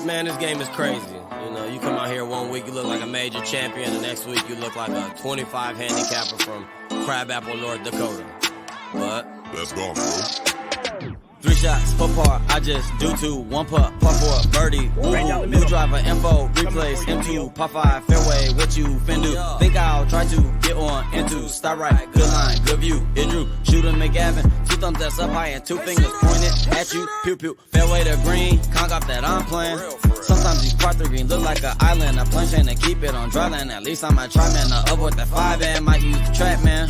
Man, this game is crazy. You know, you come out here 1 week, you look like a major champion. The next week, you look like a 25 handicapper from Crabapple, North Dakota. But let's go, bro. 3 shots, 4 par, I just do 2, 1 putt, par 4, birdie, ooh, new driver, info, replace, M2, par 5, fairway, what you fin do? Think I'll try to get on into, start right, good line, good view, it drew, shooter McGavin, 2 thumbs that's up high and 2 fingers pointed at you, pew pew, fairway to green, conk off that I'm playing. Sometimes these part 3 green look like an island, a plunge and to keep it on dry land, at least I might try, man, up with the 5 and might use the trap, man.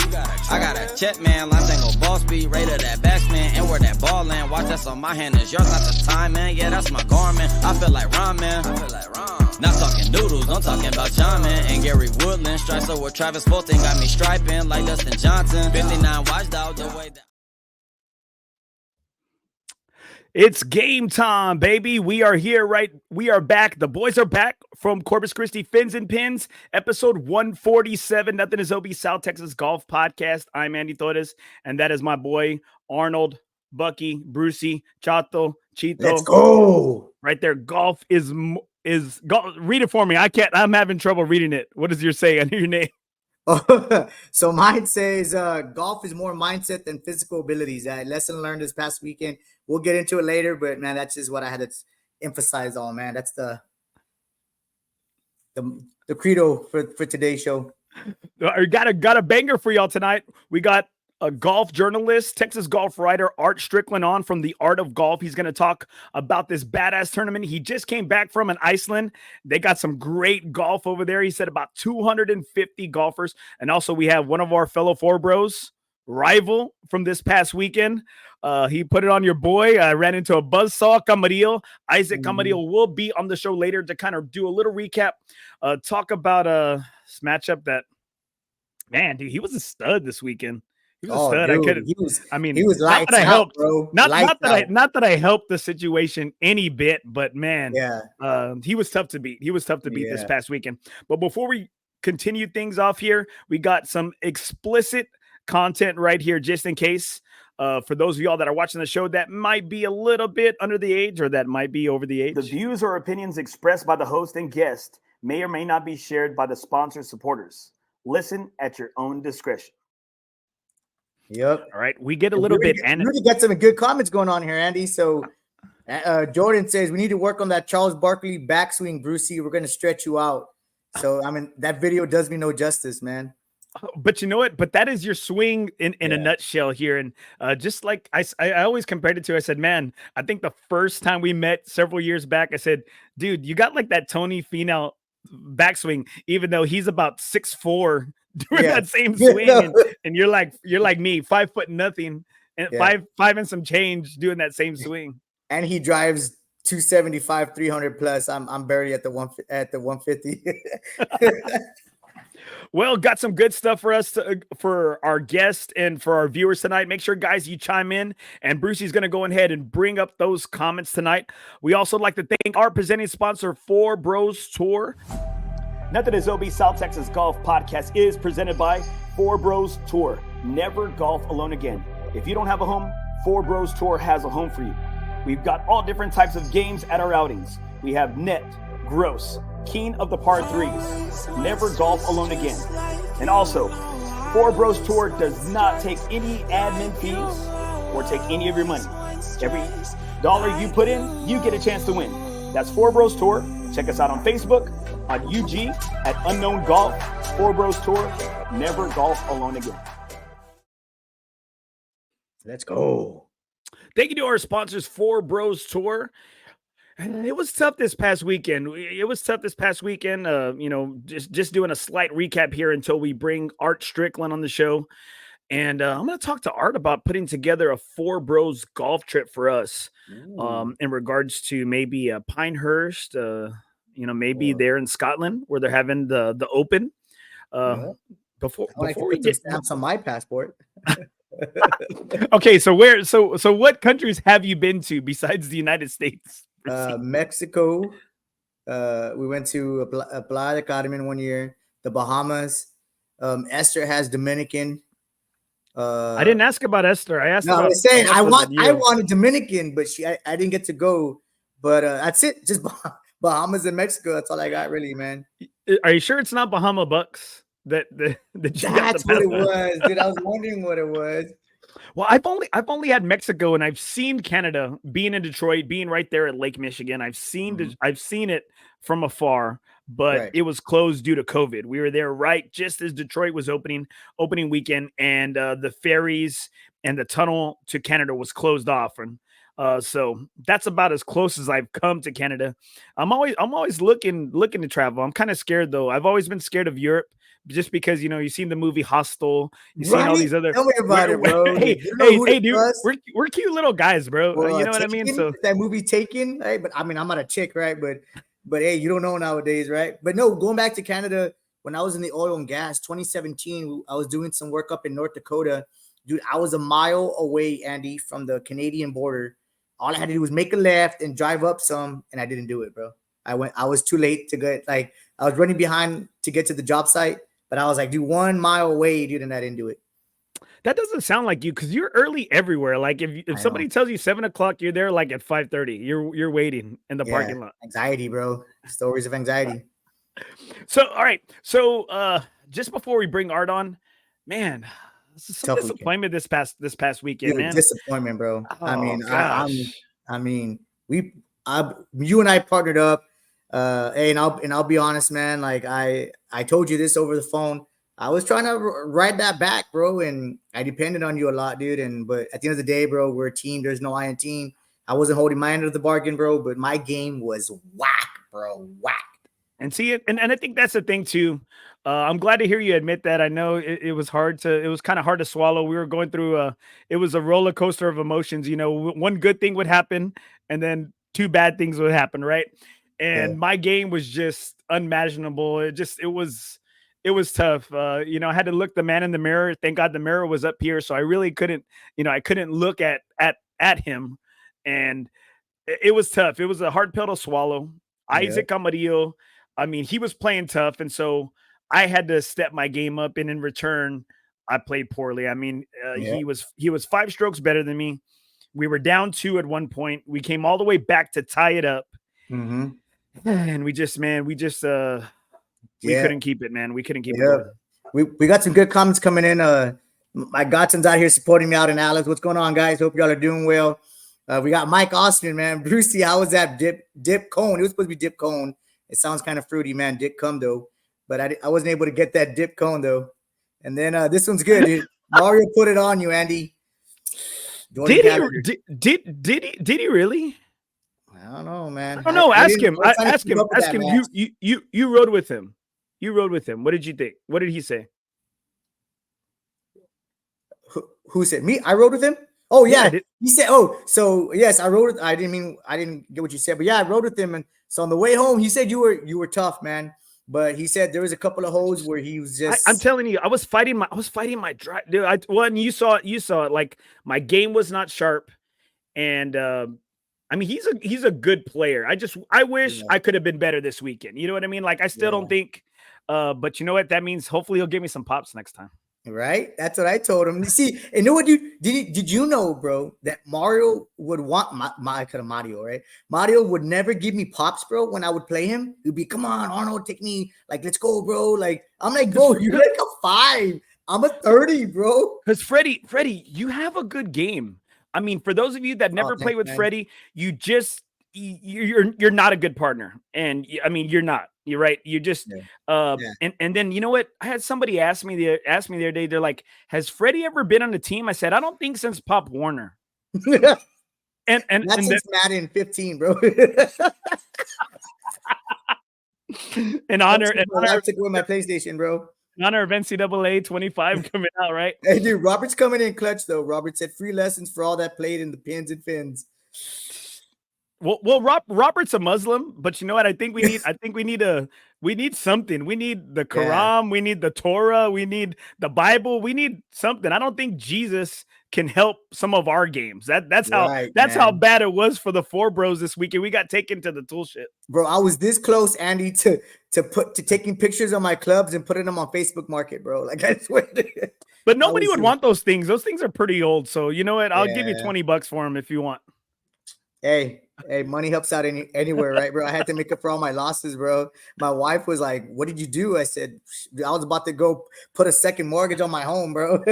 I got a check, man, line tango, ball speed, rate of that backspin, and where that ball land. Watch that's on my hand, is yours not the time, man. Yeah, that's my garment. I feel like ramen. Not talking noodles, I'm talking about John, man. And Gary Woodland, stripes over Travis Fulton, got me striping like Dustin Johnson. 59 watchdog, the way that. It's game time, baby. We are here, right? We are back. The boys are back from Corpus Christi Fins and Pins, episode 147. Nothing is OB South Texas Golf Podcast. I'm Andy Torres, and that is my boy Arnold, Bucky, Brucey, Chato, Chito. Let's go. Right there. Golf is golf. Read it for me. I'm having trouble reading it. What does your say under your name? So mine says golf is more mindset than physical abilities. Lesson learned this past weekend. We'll get into it later, but man, that's just what I had to emphasize on, man. That's the credo for today's show. I got a banger for y'all tonight. We got a golf journalist, Texas golf writer, Art Stricklin on from the Art of Golf. He's going to talk about this badass tournament. He just came back from an Iceland. They got some great golf over there. He said about 250 golfers. And also we have one of our fellow FOREBROS rival from this past weekend. He put it on your boy. I ran into a buzzsaw, Camarillo. Issac Camarillo will be on the show later to kind of do a little recap, talk about this matchup that, man, dude, he was a stud this weekend. He was a stud. Dude, he was lights not that I out, helped, bro. Not that I helped the situation any bit, but man, he was tough to beat. He was tough to beat this past weekend. But before we continue things off here, we got some explicit content right here, just in case. For those of y'all that are watching the show that might be a little bit under the age or that might be over the age. The views or opinions expressed by the host and guest may or may not be shared by the sponsor supporters. Listen at your own discretion. Yep. All right. We get a little bit. And really got some good comments going on here, Andy. So Jordan says we need to work on that Charles Barkley backswing, Brucey. We're going to stretch you out. So, I mean, that video does me no justice, man. But you know what? But that is your swing in a nutshell here. And just like I always compared it to, I said, man, I think the first time we met several years back, I said, dude, you got like that Tony Finau backswing, even though he's about 6'4", doing that same swing. And you're like me, 5 foot nothing, and five and some change doing that same swing. And he drives 275, 300 plus. I'm barely at the 150. Well, got some good stuff for us, for our guest and for our viewers tonight. Make sure, guys, you chime in, and Brucey's going to go ahead and bring up those comments tonight. We also like to thank our presenting sponsor, FOREBROS Tour. Nothing is OB South Texas Golf Podcast is presented by FOREBROS Tour. Never golf alone again. If you don't have a home, FOREBROS Tour has a home for you. We've got all different types of games at our outings. We have net, gross, king of the par threes, never golf alone again. And also, FOREBROS Tour does not take any admin fees or take any of your money. Every dollar you put in, you get a chance to win. That's FOREBROS Tour. Check us out on Facebook, on UG, at Unknown Golf. FOREBROS Tour, never golf alone again. Let's go. Thank you to our sponsors, FOREBROS Tour. It was tough this past weekend. Just doing a slight recap here until we bring Art Stricklin on the show. And I'm going to talk to Art about putting together a FOREBROS golf trip for us in regards to maybe Pinehurst, maybe there in Scotland where they're having the Open. Before we get stamps on my passport. Okay, so what countries have you been to besides the United States? Mexico. We went to Playa del Carmen 1 year. The Bahamas. Esther has Dominican. I didn't ask about Esther. I asked. No, I was saying I wanted Dominican, but I didn't get to go. But that's it. Just Bahamas and Mexico. That's all I got, really, man. Are you sure it's not Bahama Bucks that you got That's the what it pass? was, dude. I was wondering what it was. Well, I've only had Mexico, and I've seen Canada. Being in Detroit, being right there at Lake Michigan, I've seen it from afar, but Right. it was closed due to COVID. We were there right just as Detroit was opening weekend, and the ferries and the tunnel to Canada was closed off, and so that's about as close as I've come to Canada. I'm always looking to travel. I'm kind of scared though. I've always been scared of Europe. Just because you've seen the movie Hostel, you've seen all Right? these other. Tell me about it, bro. Hey, You know who to dude, trust? we're cute little guys, bro. Well, You know what I mean? Taken, So that movie Taken, right? But I mean, I'm not a chick, right? But hey, you don't know nowadays, right? But no, going back to Canada, when I was in the oil and gas, 2017, I was doing some work up in North Dakota. Dude, I was a mile away, Andy, from the Canadian border. All I had to do was make a left and drive up some, and I didn't do it, bro. I was too late to get, like, I was running behind to get to the job site, but I was like, dude, 1 mile away, dude, and I didn't do it. that doesn't sound like you, because you're early everywhere. Like if somebody tells you 7 o'clock, you're there like at 5:30. You're waiting in the parking lot. Anxiety, bro. Stories of anxiety. So all right. So just before we bring Art on, man, this is some Tough disappointment this past weekend, Dude, man. disappointment, bro. I Oh, mean, gosh. you and I partnered up. Hey, and I'll be honest, man. Like I told you this over the phone. I was trying to ride that back, bro, and I depended on you a lot, dude. But at the end of the day, bro, we're a team. There's no I in team. I wasn't holding my end of the bargain, bro, but my game was whack, bro, whack. And see it, and I think that's the thing too. I'm glad to hear you admit that. I know it was kind of hard to swallow. We were going through it was a roller coaster of emotions. One good thing would happen, and then two bad things would happen, right? And my game was just unimaginable. It was tough. I had to look the man in the mirror. Thank God the mirror was up here, so I really couldn't, I couldn't look at him, and it was tough. It was a hard pill to swallow. Issac Camarillo, I mean, he was playing tough, and so I had to step my game up. And in return, I played poorly. I mean, he was 5 strokes better than me. We were down 2 at one point. We came all the way back to tie it up, and we couldn't keep it, man. We couldn't keep it going. We got some good comments coming in. My Godson's out here supporting me out in Alex. What's going on, guys? Hope y'all are doing well. We got Mike Austin, man. Brucey, how was that dip cone? It was supposed to be dip cone. It sounds kind of fruity, man. Dip cum though, but I wasn't able to get that dip cone though. And then this one's good, dude. Mario put it on you, Andy. Did he really? I don't know, man. I don't know. Ask him. You rode with him. You rode with him. What did you think? What did he say? Who said me? I rode with him. Oh yeah, he said. Oh, so yes, I rode. I didn't get what you said, but yeah, I rode with him. And so on the way home, he said you were tough, man. But he said there was a couple of holes where he was just. I'm telling you, I was fighting my drive, dude. And you saw it. Like my game was not sharp, and I mean he's a good player. I wish I could have been better this weekend. You know what I mean? Like I still don't think. But you know what? That means hopefully he'll give me some pops next time. Right? That's what I told him. You see, and you know what, dude? Did you know, bro, that Mario would want Mario, right? Mario would never give me pops, bro, when I would play him. He'd be, come on, Arnold, take me. Like, let's go, bro. Like, I'm like, bro, you're like a 5. I'm a 30, bro. Because Freddie, you have a good game. I mean, for those of you that never play with Freddie, you're not a good partner. And I mean, you're not. You're right. You just and then you know what? I had somebody ask me the other day. They're like, "Has Freddie ever been on a team?" I said, "I don't think since Pop Warner." and that's since Madden 15, bro. in honor I took away my PlayStation, bro. In honor of NCAA 25 coming out, right? Hey, dude, Robert's coming in clutch though. Robert said free lessons for all that played in the pins and fins. Well, Robert's a Muslim, but you know what? I think we need something. We need the Quran, we need the Torah, we need the Bible, we need something. I don't think Jesus can help some of our games. That's how bad it was for the FOREBROS this weekend. We got taken to the tool shit. Bro, I was this close, Andy, to taking pictures of my clubs and putting them on Facebook Market, bro. Like I swear. But nobody would want those things. Those things are pretty old. So you know what? I'll give you $20 for them if you want. Hey, Hey, money helps out anywhere, right, bro? I had to make up for all my losses, bro. My wife was like, "What did you do?" I said, "I was about to go put a second mortgage on my home, bro."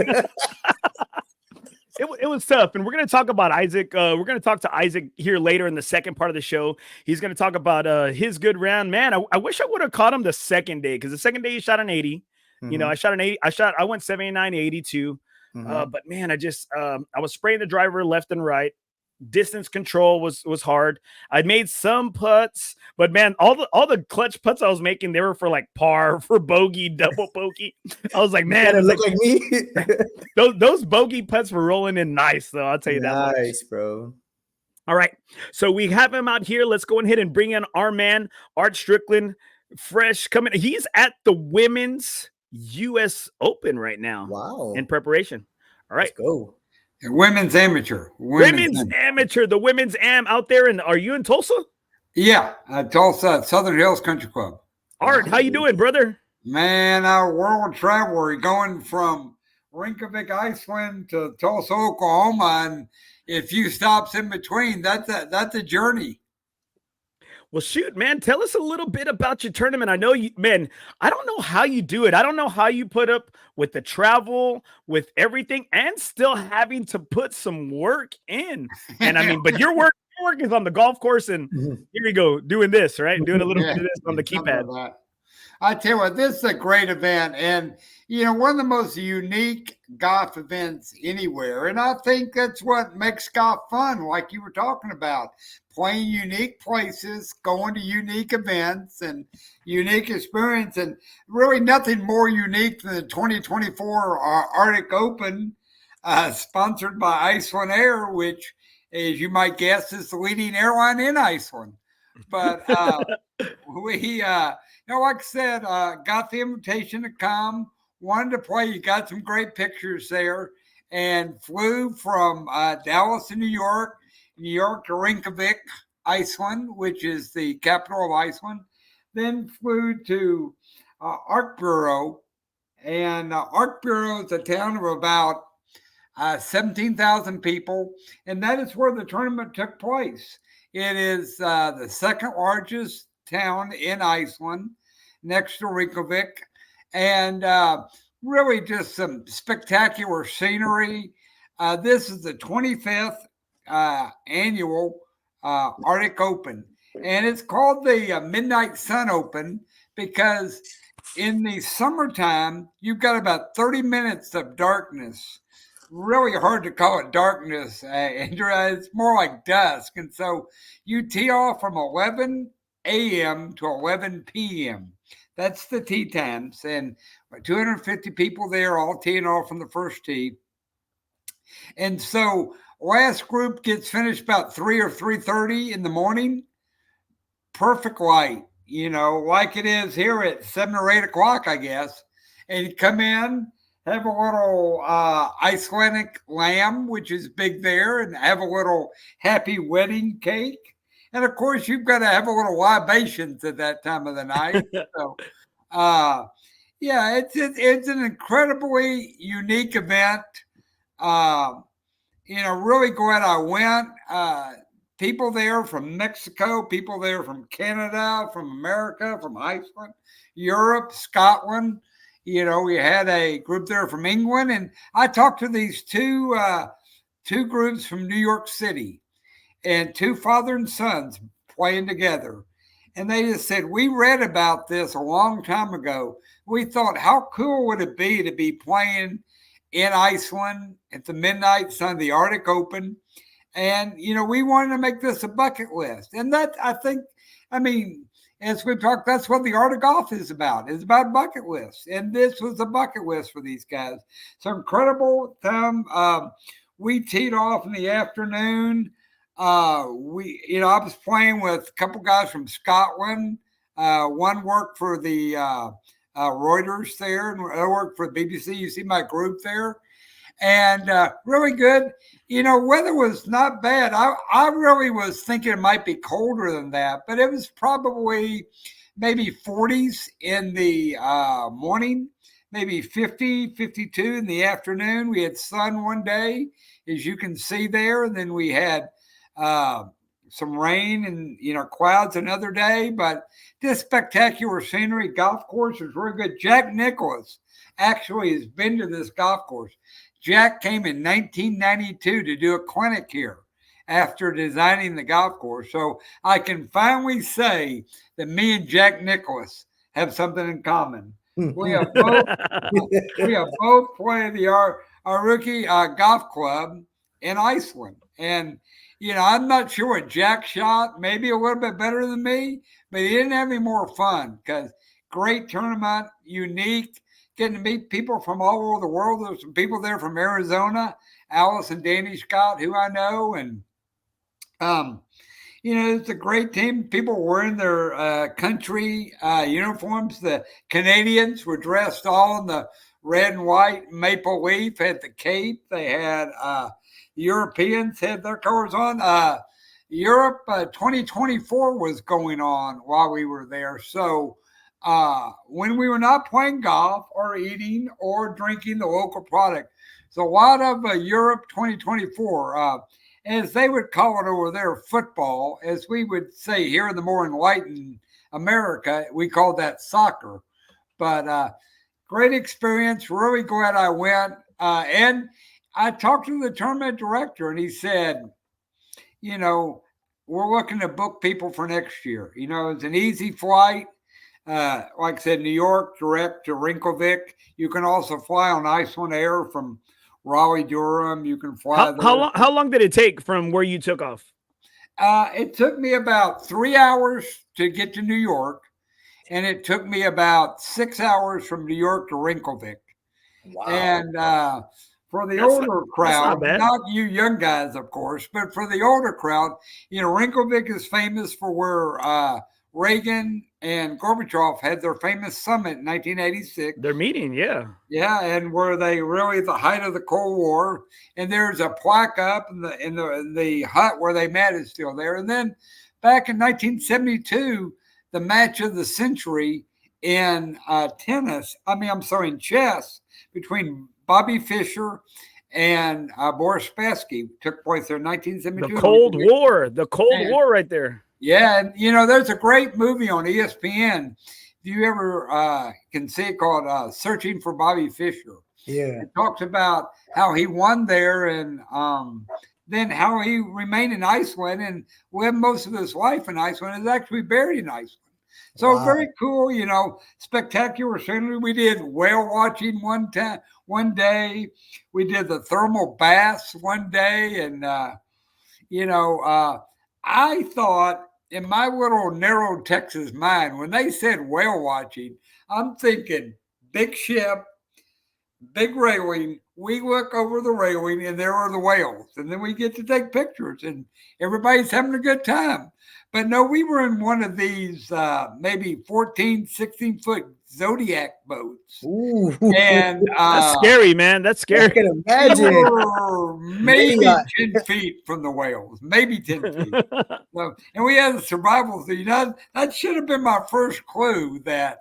It was tough, and we're going to talk about Isaac. We're going to talk to Isaac here later in the second part of the show. He's going to talk about his good round. Man, I wish I would have caught him the second day, because the second day he shot an 80. You know, I shot an 80. I went 79 to 82. But man, I was spraying the driver left and right. Distance control was hard. I made some putts, but man, all the clutch putts I was making, they were for like par, for bogey, double bogey. I was like, man, it looked like me. those bogey putts were rolling in nice, though. I'll tell you that much. Nice, bro. All right, so we have him out here. Let's go ahead and bring in our man, Art Stricklin, fresh coming. He's at the Women's U.S. Open right now. Wow. In preparation. All right, let's go. Women's amateur. Women's amateur. The women's am out there. And are you in Tulsa? Yeah, Tulsa, Southern Hills Country Club. Art, how you doing, brother? Man, our world traveler, going from Reykjavik, Iceland to Tulsa, Oklahoma, and a few stops in between. That's a journey. Well, shoot, man, tell us a little bit about your tournament. I know you, man, I don't know how you do it. I don't know how you put up with the travel, with everything, and still having to put some work in. And I mean, but your work is on the golf course, and here you go, doing this, right? Doing a little bit of this on the keypad. I tell you what, this is a great event, and you know, one of the most unique golf events anywhere. And I think that's what makes golf fun, like you were talking about. Playing unique places, going to unique events and unique experience, and really nothing more unique than the 2024 Arctic Open, sponsored by Iceland Air, which, as you might guess, is the leading airline in Iceland. But we, you know, like I said, got the invitation to come, wanted to play. You got some great pictures there, and flew from Dallas to New York to Reykjavik, Iceland, which is the capital of Iceland. Then flew to Arkburo, and Arkburo is a town of about 17,000 people, and that is where the tournament took place. It is the second largest town in Iceland, next to Reykjavik, and really just some spectacular scenery. This is the 25th annual Arctic Open, and it's called the Midnight Sun Open because in the summertime you've got about 30 minutes of darkness. Really hard to call it darkness, it's more like dusk, and so you tee off from 11 a.m. to 11 p.m. That's the tee times, and 250 people there, all teeing off from the first tee. And so last group gets finished about 3 or 3:30 in the morning. Perfect light, you know, like it is here at 7 or 8 o'clock, I guess. And you come in, have a little Icelandic lamb, which is big there, and have a little happy wedding cake. And of course, you've got to have a little libations at that time of the night. So, yeah, it's an incredibly unique event. You know, really glad I went. People there from Mexico, people there from Canada, from America, from Iceland, Europe, Scotland. You know, we had a group there from England, and I talked to these two groups from New York City, and two father and sons playing together. And they just said, we read about this a long time ago. We thought, how cool would it be to be playing in Iceland at the Midnight Sun, the Arctic Open? And, you know, we wanted to make this a bucket list. And that, I think, I mean, as we talked, that's what the art of golf is about. It's about bucket lists. And this was a bucket list for these guys. So incredible time. We teed off in the afternoon. I was playing with a couple guys from Scotland. One worked for the Reuters there, and I worked for the BBC. You see my group there. And really good. You know, weather was not bad. I really was thinking it might be colder than that, but it was probably maybe 40s in the morning, maybe 50, 52 in the afternoon. We had sun one day, as you can see there, and then we had some rain and, clouds another day, but this spectacular scenery. Golf course is really good. Jack Nicklaus actually has been to this golf course. Jack came in 1992 to do a clinic here after designing the golf course. So I can finally say that me and Jack Nicklaus have something in common. We have both played our rookie golf club in Iceland. And, I'm not sure what Jack shot, maybe a little bit better than me, but he didn't have any more fun because great tournament, unique, getting to meet people from all over the world. There's some people there from Arizona, Alice and Danny Scott, who I know. And, it's a great team. People were in their country uniforms. The Canadians were dressed all in the red and white maple leaf, had the cape. They had Europeans had their colors on. Europe 2024 was going on while we were there. So when we were not playing golf or eating or drinking the local product, so a lot of Europe 2024, as they would call it over there, football, as we would say here in the more enlightened America, we called that soccer. But great experience. Really glad I went. And I talked to the tournament director, and he said, we're looking to book people for next year. It's an easy flight. Like I said, New York direct to Reykjavik. You can also fly on Iceland Air from Raleigh, Durham. You can fly. How long did it take from where you took off? It took me about 3 hours to get to New York, and it took me about 6 hours from New York to Reykjavik. Wow. And for the older crowd, not you young guys, of course, but for the older crowd, Reykjavik is famous for where Reagan and Gorbachev had their famous summit in 1986. Their meeting, yeah. Yeah, and were they really at the height of the Cold War. And there's a plaque up in the hut where they met is still there. And then back in 1972, the match of the century in in chess between Bobby Fischer and Boris Spassky took place there in 1972. The Cold War right there. Yeah, and there's a great movie on ESPN. Do you ever can see it called Searching for Bobby Fischer? Yeah. It talks about how he won there and then how he remained in Iceland and lived most of his life in Iceland and is actually buried in Iceland. So very cool, spectacular scenery. We did whale watching one day. We did the thermal baths one day. And, I thought in my little narrow Texas mind, when they said whale watching, I'm thinking big ship, big railing. We look over the railing and there are the whales. And then we get to take pictures and everybody's having a good time. But no, we were in one of these maybe 14, 16-foot Zodiac boats. Ooh. And that's scary, man. That's scary. I can imagine. Maybe 10 feet from the whales, maybe 10 feet. So, and we had a survival suit. That should have been my first clue that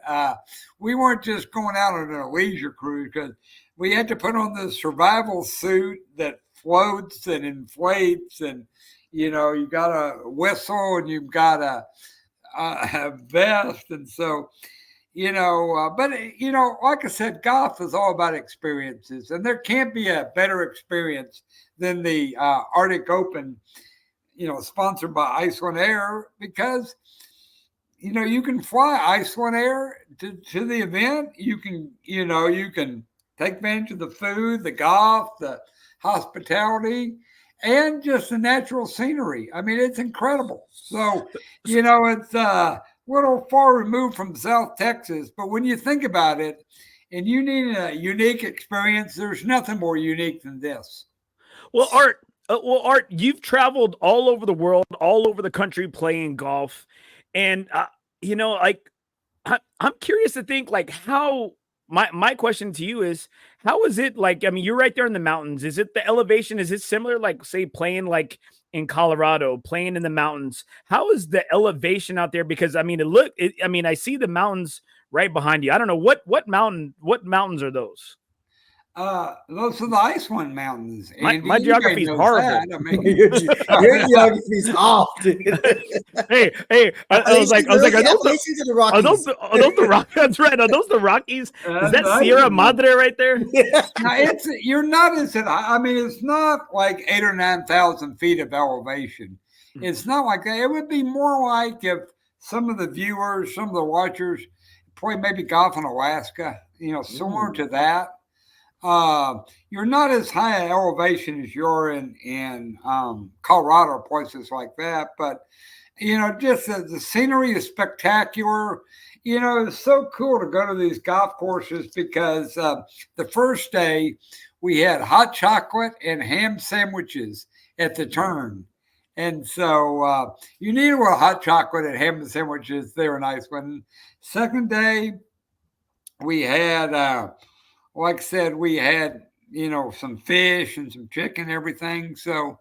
we weren't just going out on a leisure cruise because we had to put on the survival suit that floats and inflates and you got a whistle and you've got a vest. And so, but like I said, golf is all about experiences and there can't be a better experience than the Arctic Open, sponsored by Iceland Air because, you can fly Iceland Air to the event. You can take advantage of the food, the golf, the hospitality, and just the natural scenery. I mean, it's incredible. So, it's a little far removed from South Texas, but when you think about it, and you need a unique experience, there's nothing more unique than this. Well, Art, you've traveled all over the world, all over the country playing golf. And, I'm curious to think how my question to you is, how is it you're right there in the mountains. Is it the elevation? Is it similar, say playing in Colorado, playing in the mountains? How is the elevation out there? Because I see the mountains right behind you. I don't know what mountains are those? Those are the Iceland Mountains. My geography is horrible. That. I mean, Your geography's off, dude. hey, I was like, are those Appalachians or the Rockies? Are those the Rockies? That's right. Are those the Rockies? Is that Sierra Madre right there? Now you're not as I mean, it's not like 8,000 or 9,000 feet of elevation. It's not like that. It would be more like if some of the viewers, some of the watchers, probably maybe golf in Alaska, similar to that. You're not as high an elevation as you're in Colorado, places like that. But, just the scenery is spectacular. It's so cool to go to these golf courses because the first day we had hot chocolate and ham sandwiches at the turn. And so you need a little hot chocolate and ham sandwiches there in Iceland. Second day, we had, like I said, we had, some fish and some chicken and everything. So,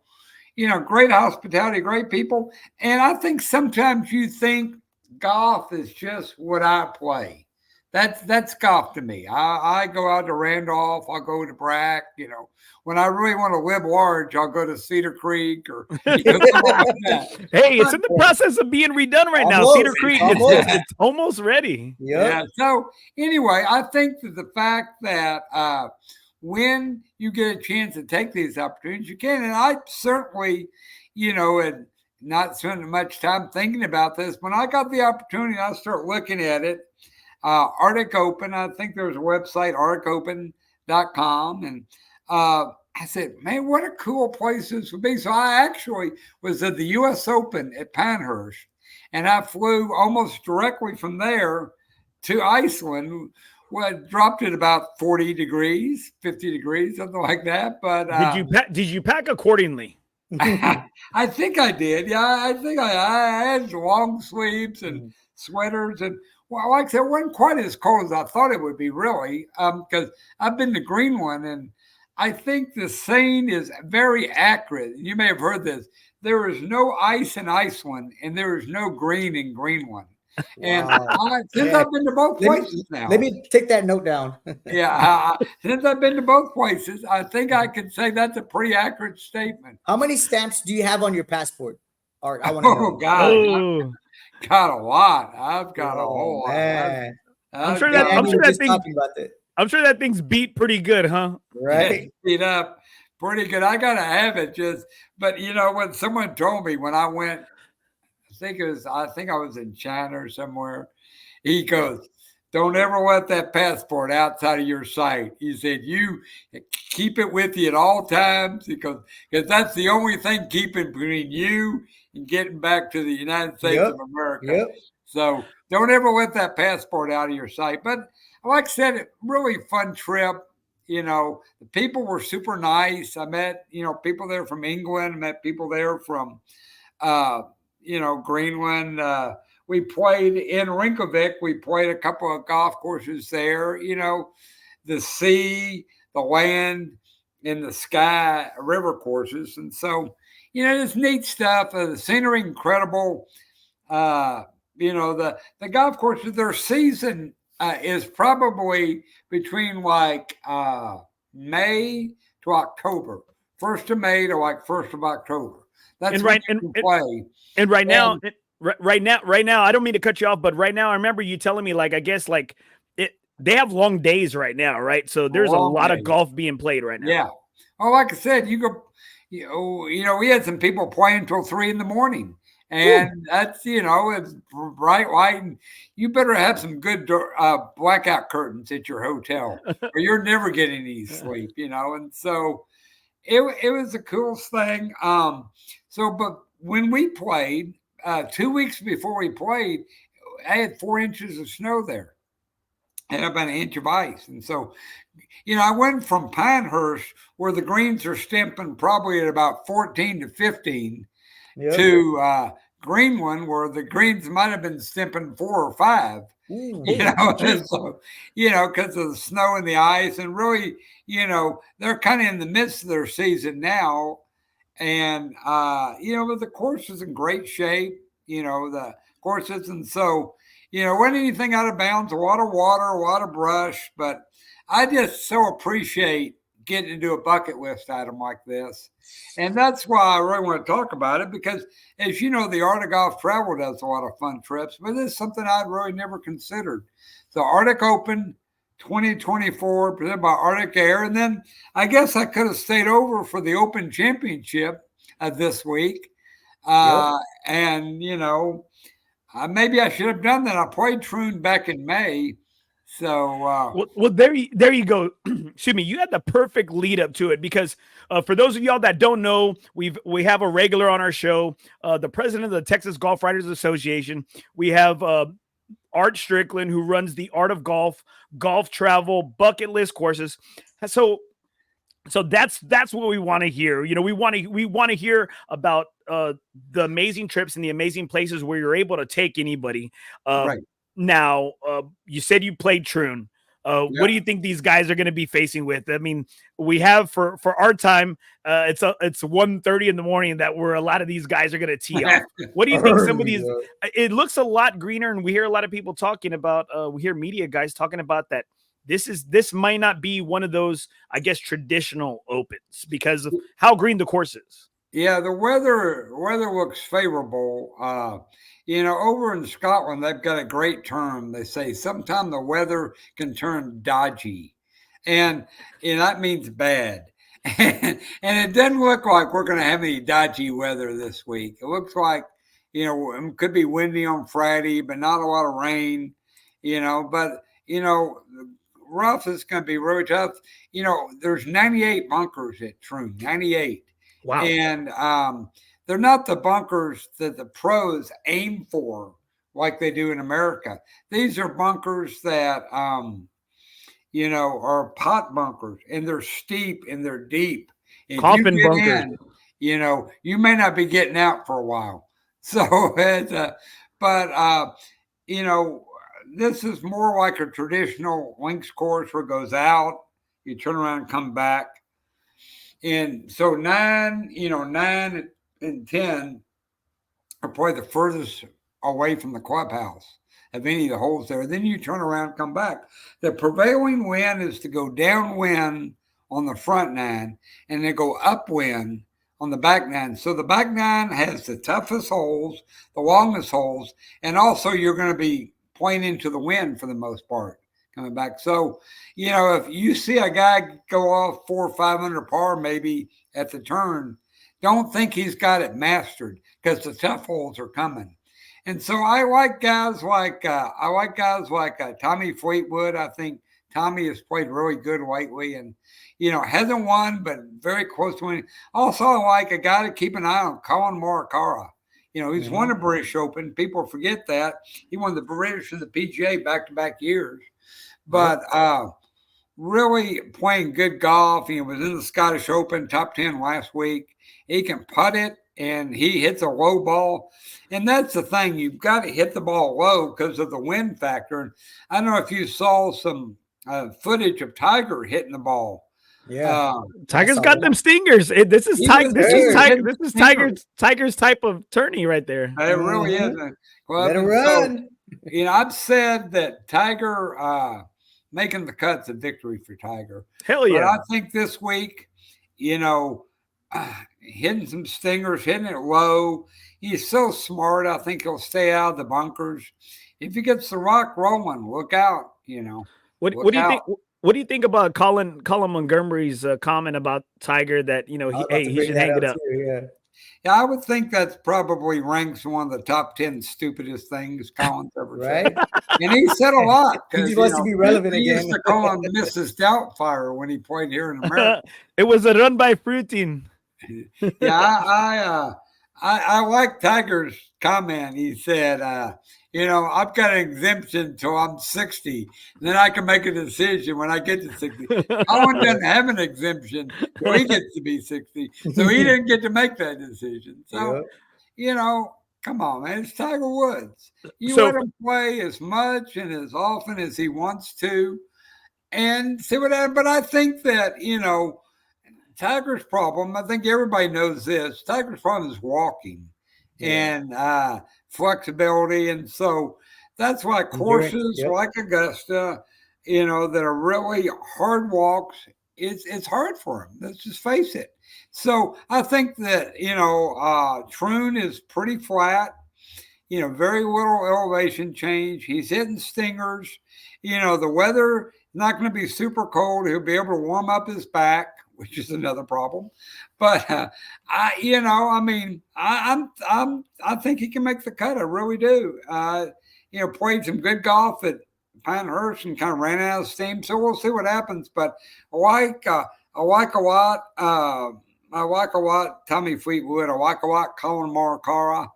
great hospitality, great people. And I think sometimes you think golf is just what I play. That's golf to me. I go out to Randolph. I'll go to Brack. When I really want to live large, I'll go to Cedar Creek or something like that. Hey, it's in the process of being redone right now. Cedar Creek, it's almost ready. Yeah. So anyway, I think that the fact that when you get a chance to take these opportunities, you can. And I certainly, and not spending much time thinking about this. When I got the opportunity, I start looking at it. Arctic Open, I think there's a website, arcticopen.com. And I said, man, what a cool place this would be. So I actually was at the U.S. Open at Pinehurst, and I flew almost directly from there to Iceland. Well, it dropped at about 40 degrees, 50 degrees, something like that. But did you pack accordingly? I think I did. Yeah, I think I had long sleeves and sweaters. And well, like I said, it wasn't quite as cold as I thought it would be, really, because I've been to Greenland, and I think the saying is very accurate. You may have heard this. There is no ice in Iceland, and there is no green in Greenland. And since I've been to both places now. Let me take that note down. Since I've been to both places, I think I can say that's a pretty accurate statement. How many stamps do you have on your passport, Art? I want to know. Oh, God. I've got a lot. I've got a whole lot. I'm sure that thing's beat pretty good, huh? Right. Beat up pretty good. I got to have it but when someone told me when I went, I think I was in China or somewhere. He goes, don't ever let that passport outside of your sight. He said, you keep it with you at all times because that's the only thing keeping between you and getting back to the United States of America. So don't ever let that passport out of your sight. But like I said, really fun trip. The people were super nice. I met, people there from England. I met people there from, Greenland. We played in Reykjavik. We played a couple of golf courses there. The sea, the land, and the sky river courses. And so, it's neat stuff. The scenery incredible. The golf courses, their season is probably between like May to October, 1st of May to like 1st of October. That's when you can play. And right now, I don't mean to cut you off, but right now, I remember you telling me, like, I guess, like, they have long days right now, right? So there's a lot of golf being played right now. Yeah. Oh, like I said, you go, we had some people playing till 3 a.m. And that's, it's bright light. And you better have some good blackout curtains at your hotel or you're never getting any sleep, And so it was the coolest thing. But when we played, 2 weeks before we played, I had 4 inches of snow there and about an inch of ice. And so, I went from Pinehurst, where the greens are stimping probably at about 14 to 15, to Greenland, where the greens might have been stimping 4 or 5. Because of the snow and the ice. And really, they're kind of in the midst of their season now. And, but the course is in great shape, the courses. And so, wasn't anything out of bounds, a lot of water, a lot of brush. But I just so appreciate getting to do a bucket list item like this. And that's why I really want to talk about it, because as you know, the Art of Golf Travel does a lot of fun trips, but this is something I'd really never considered. The Arctic Open 2024 presented by Arctic Air. And then I guess I could have stayed over for the Open Championship this week. And, you know, maybe I should have done that. I played Troon back in May. So well, there you go. Excuse me. You had the perfect lead up to it, because for those of y'all that don't know, we have a regular on our show, the president of the Texas Golf Writers Association. We have Art Stricklin, who runs the Art of Golf Travel bucket list courses. So that's what we want to hear. You know, we want to hear about the amazing trips and the amazing places where you're able to take anybody. right. Now, you said you played Troon. What do you think these guys are going to be facing with? I mean, we have for our time, it's 1:30 in the morning that where a lot of these guys are going to tee off. What do you think? Some of these, it looks a lot greener, and we hear a lot of people talking about. We hear media guys talking about that. This might not be one of those, I guess, traditional opens because of how green the course is. Yeah, the weather looks favorable. You know, over in Scotland, they've got a great term. They say sometimes the weather can turn dodgy, and that means bad. And it doesn't look like we're going to have any dodgy weather this week. It looks like, you know, it could be windy on Friday, but not a lot of rain, you know. But, you know, rough is going to be really tough. You know, there's 98 bunkers at Troon, 98. Wow. And they're not the bunkers that the pros aim for like they do in America. These are bunkers that, you know, are pot bunkers, and they're steep and they're deep. If Coffin you get bunkers. in, you know, you may not be getting out for a while. So, you know, this is more like a traditional links course where it goes out, you turn around and come back. And so 9 and 10 are probably the furthest away from the clubhouse of any of the holes there. Then you turn around and come back. The prevailing wind is to go downwind on the front 9 and then go upwind on the back 9. So the back 9 has the toughest holes, the longest holes, and also you're going to be playing into the wind for the most part coming back. So, you know, if you see a guy go off 400 or 500 par maybe at the turn, don't think he's got it mastered, because the tough holes are coming. And so I like guys like Tommy Fleetwood. I think Tommy has played really good lately, and you know, hasn't won but very close to winning. Also, I like a guy to keep an eye on, Colin Morikawa. You know, he's won the British Open. People forget that he won the British and the PGA back-to-back years. But really playing good golf. He was in the Scottish Open, top 10 last week. He can putt it, and he hits a low ball. And that's the thing. You've got to hit the ball low because of the wind factor. And I don't know if you saw some footage of Tiger hitting the ball. Yeah, Tiger's got them stingers. This is Tiger's type of tourney right there. It really is. Well, let him run. So, you know, I've said that Tiger making the cut's a victory for Tiger. Hell yeah! But I think this week, you know, hitting some stingers, hitting it low. He's so smart. I think he'll stay out of the bunkers. If he gets the rock rolling, look out. You know. What do you think? What do you think about Colin Montgomery's comment about Tiger that, you know, he should hang it up? Too, yeah, I would think that's probably ranks one of the top 10 stupidest things Colin's ever said. And he said a lot. He just wants to be relevant he again. He used to call him Mrs. Doubtfire when he played here in America. It was a run by fruiting. Yeah, I like Tiger's comment. He said, you know, I've got an exemption until I'm 60. And then I can make a decision when I get to 60. Colin doesn't have an exemption until he gets to be 60. So he didn't get to make that decision. So, you know, come on, man. It's Tiger Woods. You let him play as much and as often as he wants to and see what happens. But I think that, you know, Tiger's problem, I think everybody knows this, Tiger's problem is walking and flexibility. And so that's why courses like Augusta, that are really hard walks, it's hard for him. Let's just face it. So I think that, Troon is pretty flat, very little elevation change. He's hitting stingers. The weather is not going to be super cold. He'll be able to warm up his back, which is another problem. But I think he can make the cut. I really do. Played some good golf at Pinehurst and kind of ran out of steam. So we'll see what happens. But I like a lot. I like a lot Tommy Fleetwood. I like a lot Colin Morikawa.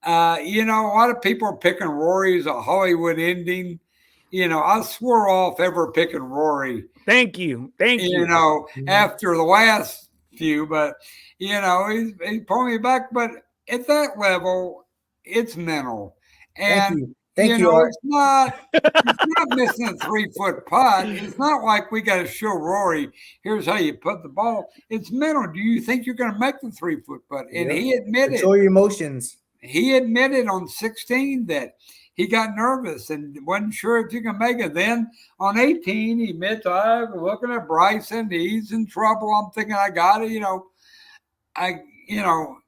A lot of people are picking Rory as a Hollywood ending. I swore off ever picking Rory. Thank you. After the last few, but he's pulling me back. But at that level, it's mental. And Thank you. It's not missing a 3-foot putt. It's not like we got to show Rory, here's how you put the ball. It's mental. Do you think you're going to make the 3-foot putt? And he admitted. Control your emotions. He admitted on 16 that he got nervous and wasn't sure if he could make it. Then on 18, he admits, I'm looking at Bryson. He's in trouble. I'm thinking I got it.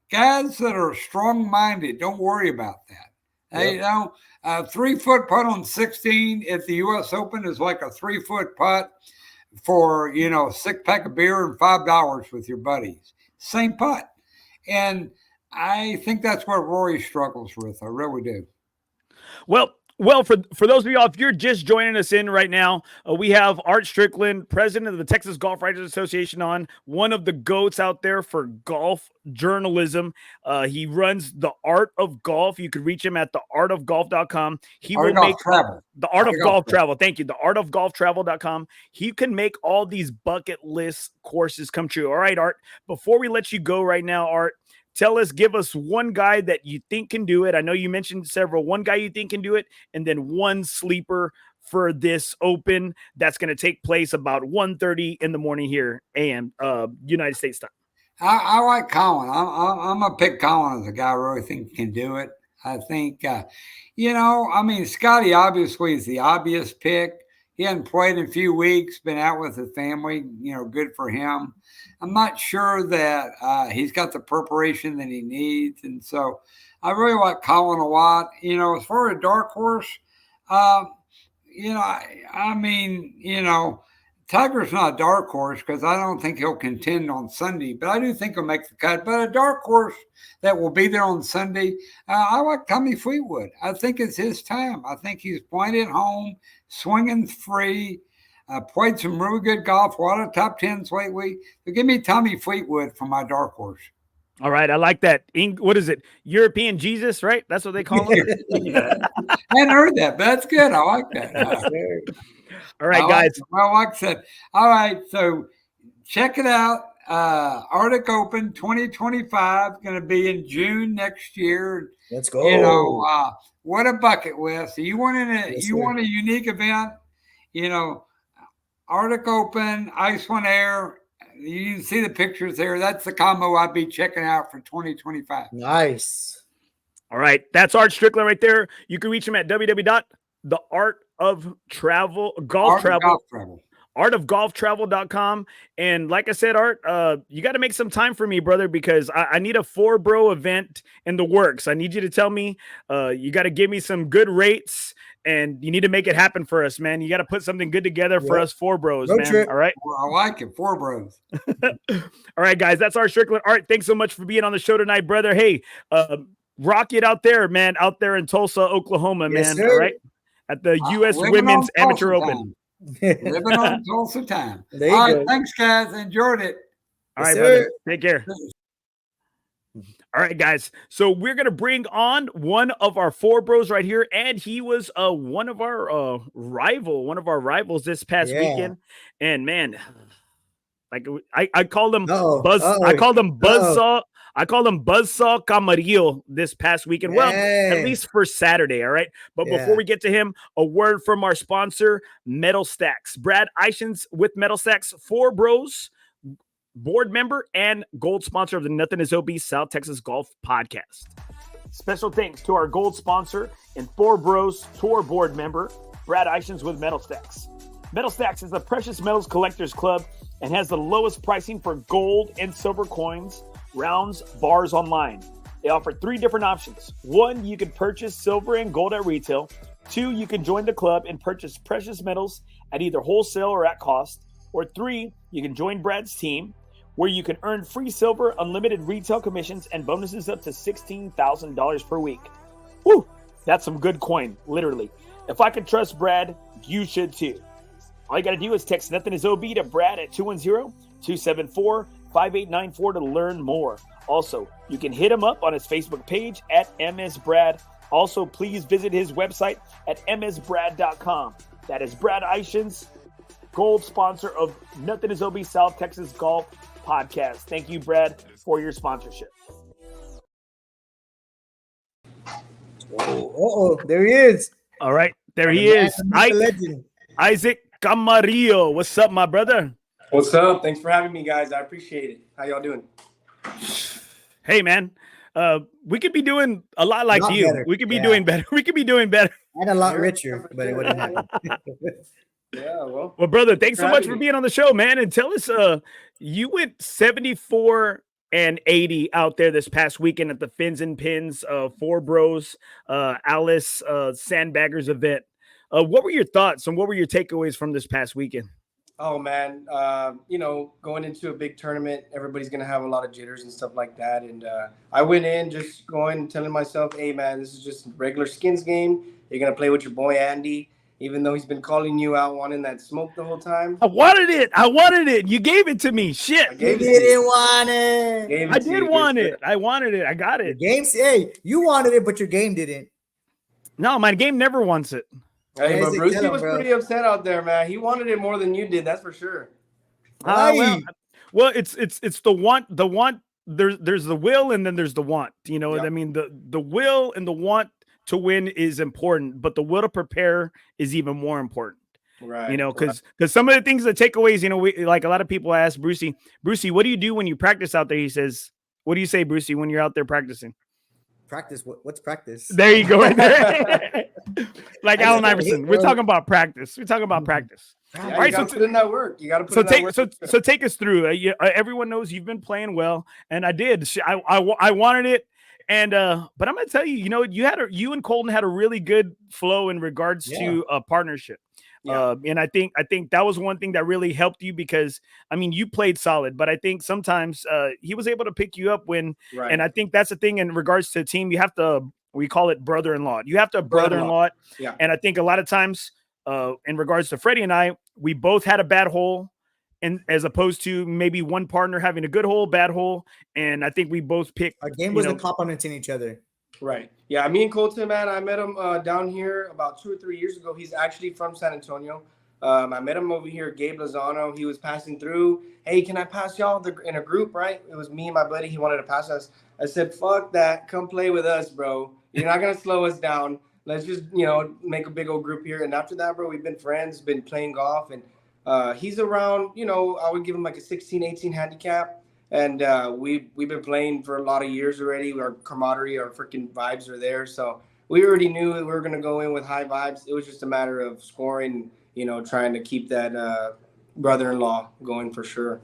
Guys that are strong-minded, don't worry about that. Yep. A 3-foot putt on 16 at the U.S. Open is like a 3-foot putt for, a 6-pack of beer and $5 with your buddies. Same putt. And I think that's what Rory struggles with. I really do. Well, for those of y'all, if you're just joining us in right now, we have Art Stricklin, president of the Texas Golf Writers Association, on, one of the GOATs out there for golf journalism. He runs The Art of Golf. You can reach him at theartofgolf.com. He will make travel. The Art of Golf Travel. Thank you. Theartofgolftravel.com. He can make all these bucket list courses come true. All right, Art, before we let you go right now, Art, give us one guy that you think can do it. I know you mentioned several. One guy you think can do it, and then one sleeper for this Open that's going to take place about 1:30 in the morning here, AM, United States time. I like Colin. I'm going to pick Colin as a guy I really think can do it. I think, Scotty obviously is the obvious pick. He hadn't played in a few weeks, been out with his family, good for him. I'm not sure that he's got the preparation that he needs. And so I really like Colin a lot. As far as dark horse, Tiger's not a dark horse because I don't think he'll contend on Sunday, but I do think he'll make the cut. But a dark horse that will be there on Sunday, I like Tommy Fleetwood. I think it's his time. I think he's playing at home, swinging free, played some really good golf, a lot of top 10s lately. So give me Tommy Fleetwood for my dark horse. All right, I like that. What is it? European Jesus, right? That's what they call him. I hadn't heard that, but that's good. I like that. All right, guys. Like I said, all right, so check it out. Arctic Open 2025 going to be in June next year. Let's go. What a bucket list. You want a unique event, Arctic Open, Iceland Air. You can see the pictures there. That's the combo I'd be checking out for 2025. Nice. All right. That's Art Stricklin right there. You can reach him at artofgolftravel.com. And like I said, Art, you got to make some time for me, brother, because I need a FOREBROS event in the works. I need you to tell me, you got to give me some good rates, and you need to make it happen for us, man. You got to put something good together for us FOREBROS, man. Trip. All right. Well, I like it. FOREBROS. All right, guys. That's Art Stricklin. Art, thanks so much for being on the show tonight, brother. Hey, rock it out there, man, out there in Tulsa, Oklahoma, man. Sir. All right. At the U.S. Women's Amateur Open. Living on Tulsa time. All right, thanks, guys. Enjoyed it. All right, brother. Take care. All right, guys. So we're going to bring on one of our FOREBROS right here. And he was one of our rivals this past weekend. And man, like I called him Buzz. I called him Buzzsaw. I called him Issac Camarillo this past weekend. Well, at least for Saturday, all right? But before we get to him, a word from our sponsor, Metal Stacks. Brad Ishins with Metal Stacks, FOREBROS, board member and gold sponsor of the Nothing is Obese South Texas Golf Podcast. Special thanks to our gold sponsor and FOREBROS Tour board member, Brad Ishins with Metal Stacks. Metal Stacks is a precious metals collectors club and has the lowest pricing for gold and silver coins, rounds, bars online. They offer 3 different options. 1, you can purchase silver and gold at retail. 2, you can join the club and purchase precious metals at either wholesale or at cost. Or 3, you can join Brad's team, where you can earn free silver, unlimited retail commissions, and bonuses up to $16,000 per week. Woo! That's some good coin, literally. If I could trust Brad, you should too. All you got to do is text Nothing is OB to Brad at 210-274-5894 to learn more. Also, you can hit him up on his Facebook page at MSBrad. Also, please visit his website at msbrad.com. That is Brad Ishins, gold sponsor of Nothing is OB South Texas Golf Podcast. Thank you, Brad, for your sponsorship. There he is. All right, there he is. Issac Camarillo. What's up, my brother? What's up? Thanks for having me, guys. I appreciate it. How y'all doing? Hey, man. We could be doing a lot like you. Better. We could be doing better. We could be doing better. And a lot richer, but it wouldn't happen. Yeah, well, Brother, thanks so much for being on the show, man. And tell us, you went 74 and 80 out there this past weekend at the Fins and Pins FOREBROS Alice Sandbaggers event. What were your thoughts and what were your takeaways from this past weekend? oh man, going into a big tournament, everybody's gonna have a lot of jitters and stuff like that. And I went in just going and telling myself, hey man, this is just a regular skins game. You're gonna play with your boy Andy, even though he's been calling you out wanting that smoke the whole time. I wanted it. You gave it to me. Shit. You didn't want it. I did want it. I wanted it. I got it. Hey, you wanted it, but your game didn't. No, my game never wants it. Hey, but Isaac, Brucey tell him, was bro. pretty upset out there, man. He wanted it more than you did, that's for sure. Well, it's the want. The want. There's the will, and then there's the want. You know what I mean? The will and the want to win is important, but the will to prepare is even more important. Right. You know, because some of the things, the takeaways, you know, we like a lot of people ask Brucey, what do you do when you practice out there? He says, what do you say, Brucey, when you're out there practicing? Practice? What's practice? There you go. Right there. Like Allen Iverson. We're talking about practice. Yeah, Right, you gotta put in that work. You gotta put in that work. So take us through. Everyone knows you've been playing well, and I did. I wanted it, and but I'm gonna tell you, you know, you and Colton had a really good flow in regards to a partnership. Yeah. And I think that was one thing that really helped you because, I mean, you played solid, but I think sometimes he was able to pick you up when, and I think that's the thing in regards to the team. You have to, we call it brother-in-law. You have to brother-in-law. Yeah. And I think a lot of times in regards to Freddie and I, we both had a bad hole, and as opposed to maybe one partner having a good hole, bad hole. And I think we both picked. Our game wasn't complimenting each other. Right. Yeah, me and Colton, man, I met him down here about 2 or 3 years ago. He's actually from San Antonio. I met him over here, Gabe Lozano. He was passing through. Hey, can I pass y'all in a group, right? It was me and my buddy. He wanted to pass us. I said, fuck that. Come play with us, bro. You're not going to slow us down. Let's just, make a big old group here. And after that, bro, we've been friends, been playing golf. And he's around, I would give him like a 16, 18 handicap. And we've been playing for a lot of years already. Our camaraderie, our freaking vibes are there. So we already knew we were going to go in with high vibes. It was just a matter of scoring, trying to keep that brother-in-law going for sure.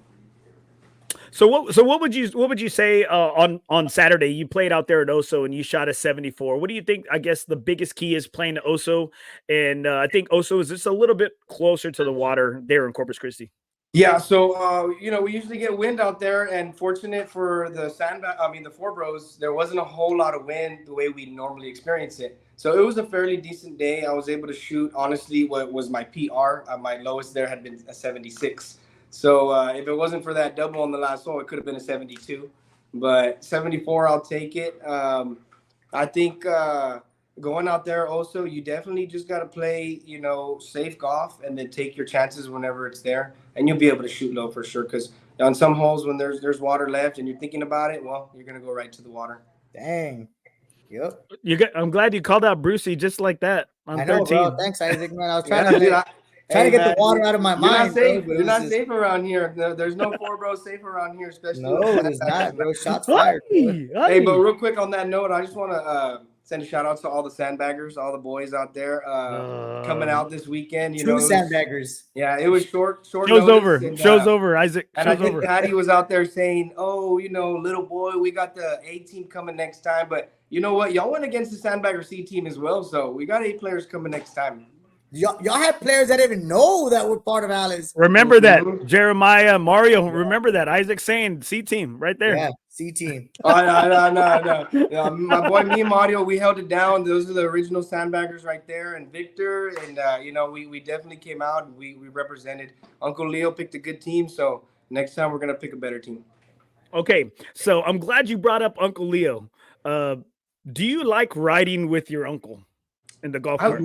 So what would you say on Saturday? You played out there at Oso and you shot a 74. What do you think? I guess the biggest key is playing at Oso, and I think Oso is just a little bit closer to the water there in Corpus Christi. Yeah, so we usually get wind out there, and fortunate for the FOREBROS, there wasn't a whole lot of wind the way we normally experience it. So it was a fairly decent day. I was able to shoot, honestly, what was my PR. My lowest there had been a 76. So if it wasn't for that double on the last hole, it could have been a 72. But 74, I'll take it. I think going out there also, you definitely just got to play, safe golf and then take your chances whenever it's there. And you'll be able to shoot low for sure, because on some holes when there's water left and you're thinking about it, well, you're going to go right to the water. Dang. Yep. I'm glad you called out Brucey just like that on I know, 13. bro. Thanks, Isaac, man. I was trying to get the water out of my mind. You're not safe around here. There's no FOREBROS safe around here, especially. No, there's not, bro. Shots fired. Hey, but real quick on that note, I just want to send a shout out to all the sandbaggers, all the boys out there coming out this weekend. You True know, sandbaggers. yeah, it was short Show's notice. over. And, Show's over, Isaac. And I Show's think over. Patty was out there saying, "Oh, you know, little boy, we got the A team coming next time." But you know what? Y'all went against the Sandbagger C team as well, so we got 8 players coming next time. Y'all had players that didn't even know that were part of Alice. Remember that, Jeremiah, Mario. Remember that. Isaac saying C team right there. Yeah, C team. Oh, no. Yeah, my boy, me and Mario, we held it down. Those are the original Sandbaggers right there, and Victor, and you know, we definitely came out and we represented. Uncle Leo picked a good team, so next time we're gonna pick a better team. Okay, so I'm glad you brought up Uncle Leo. Do you like riding with your uncle in the golf cart?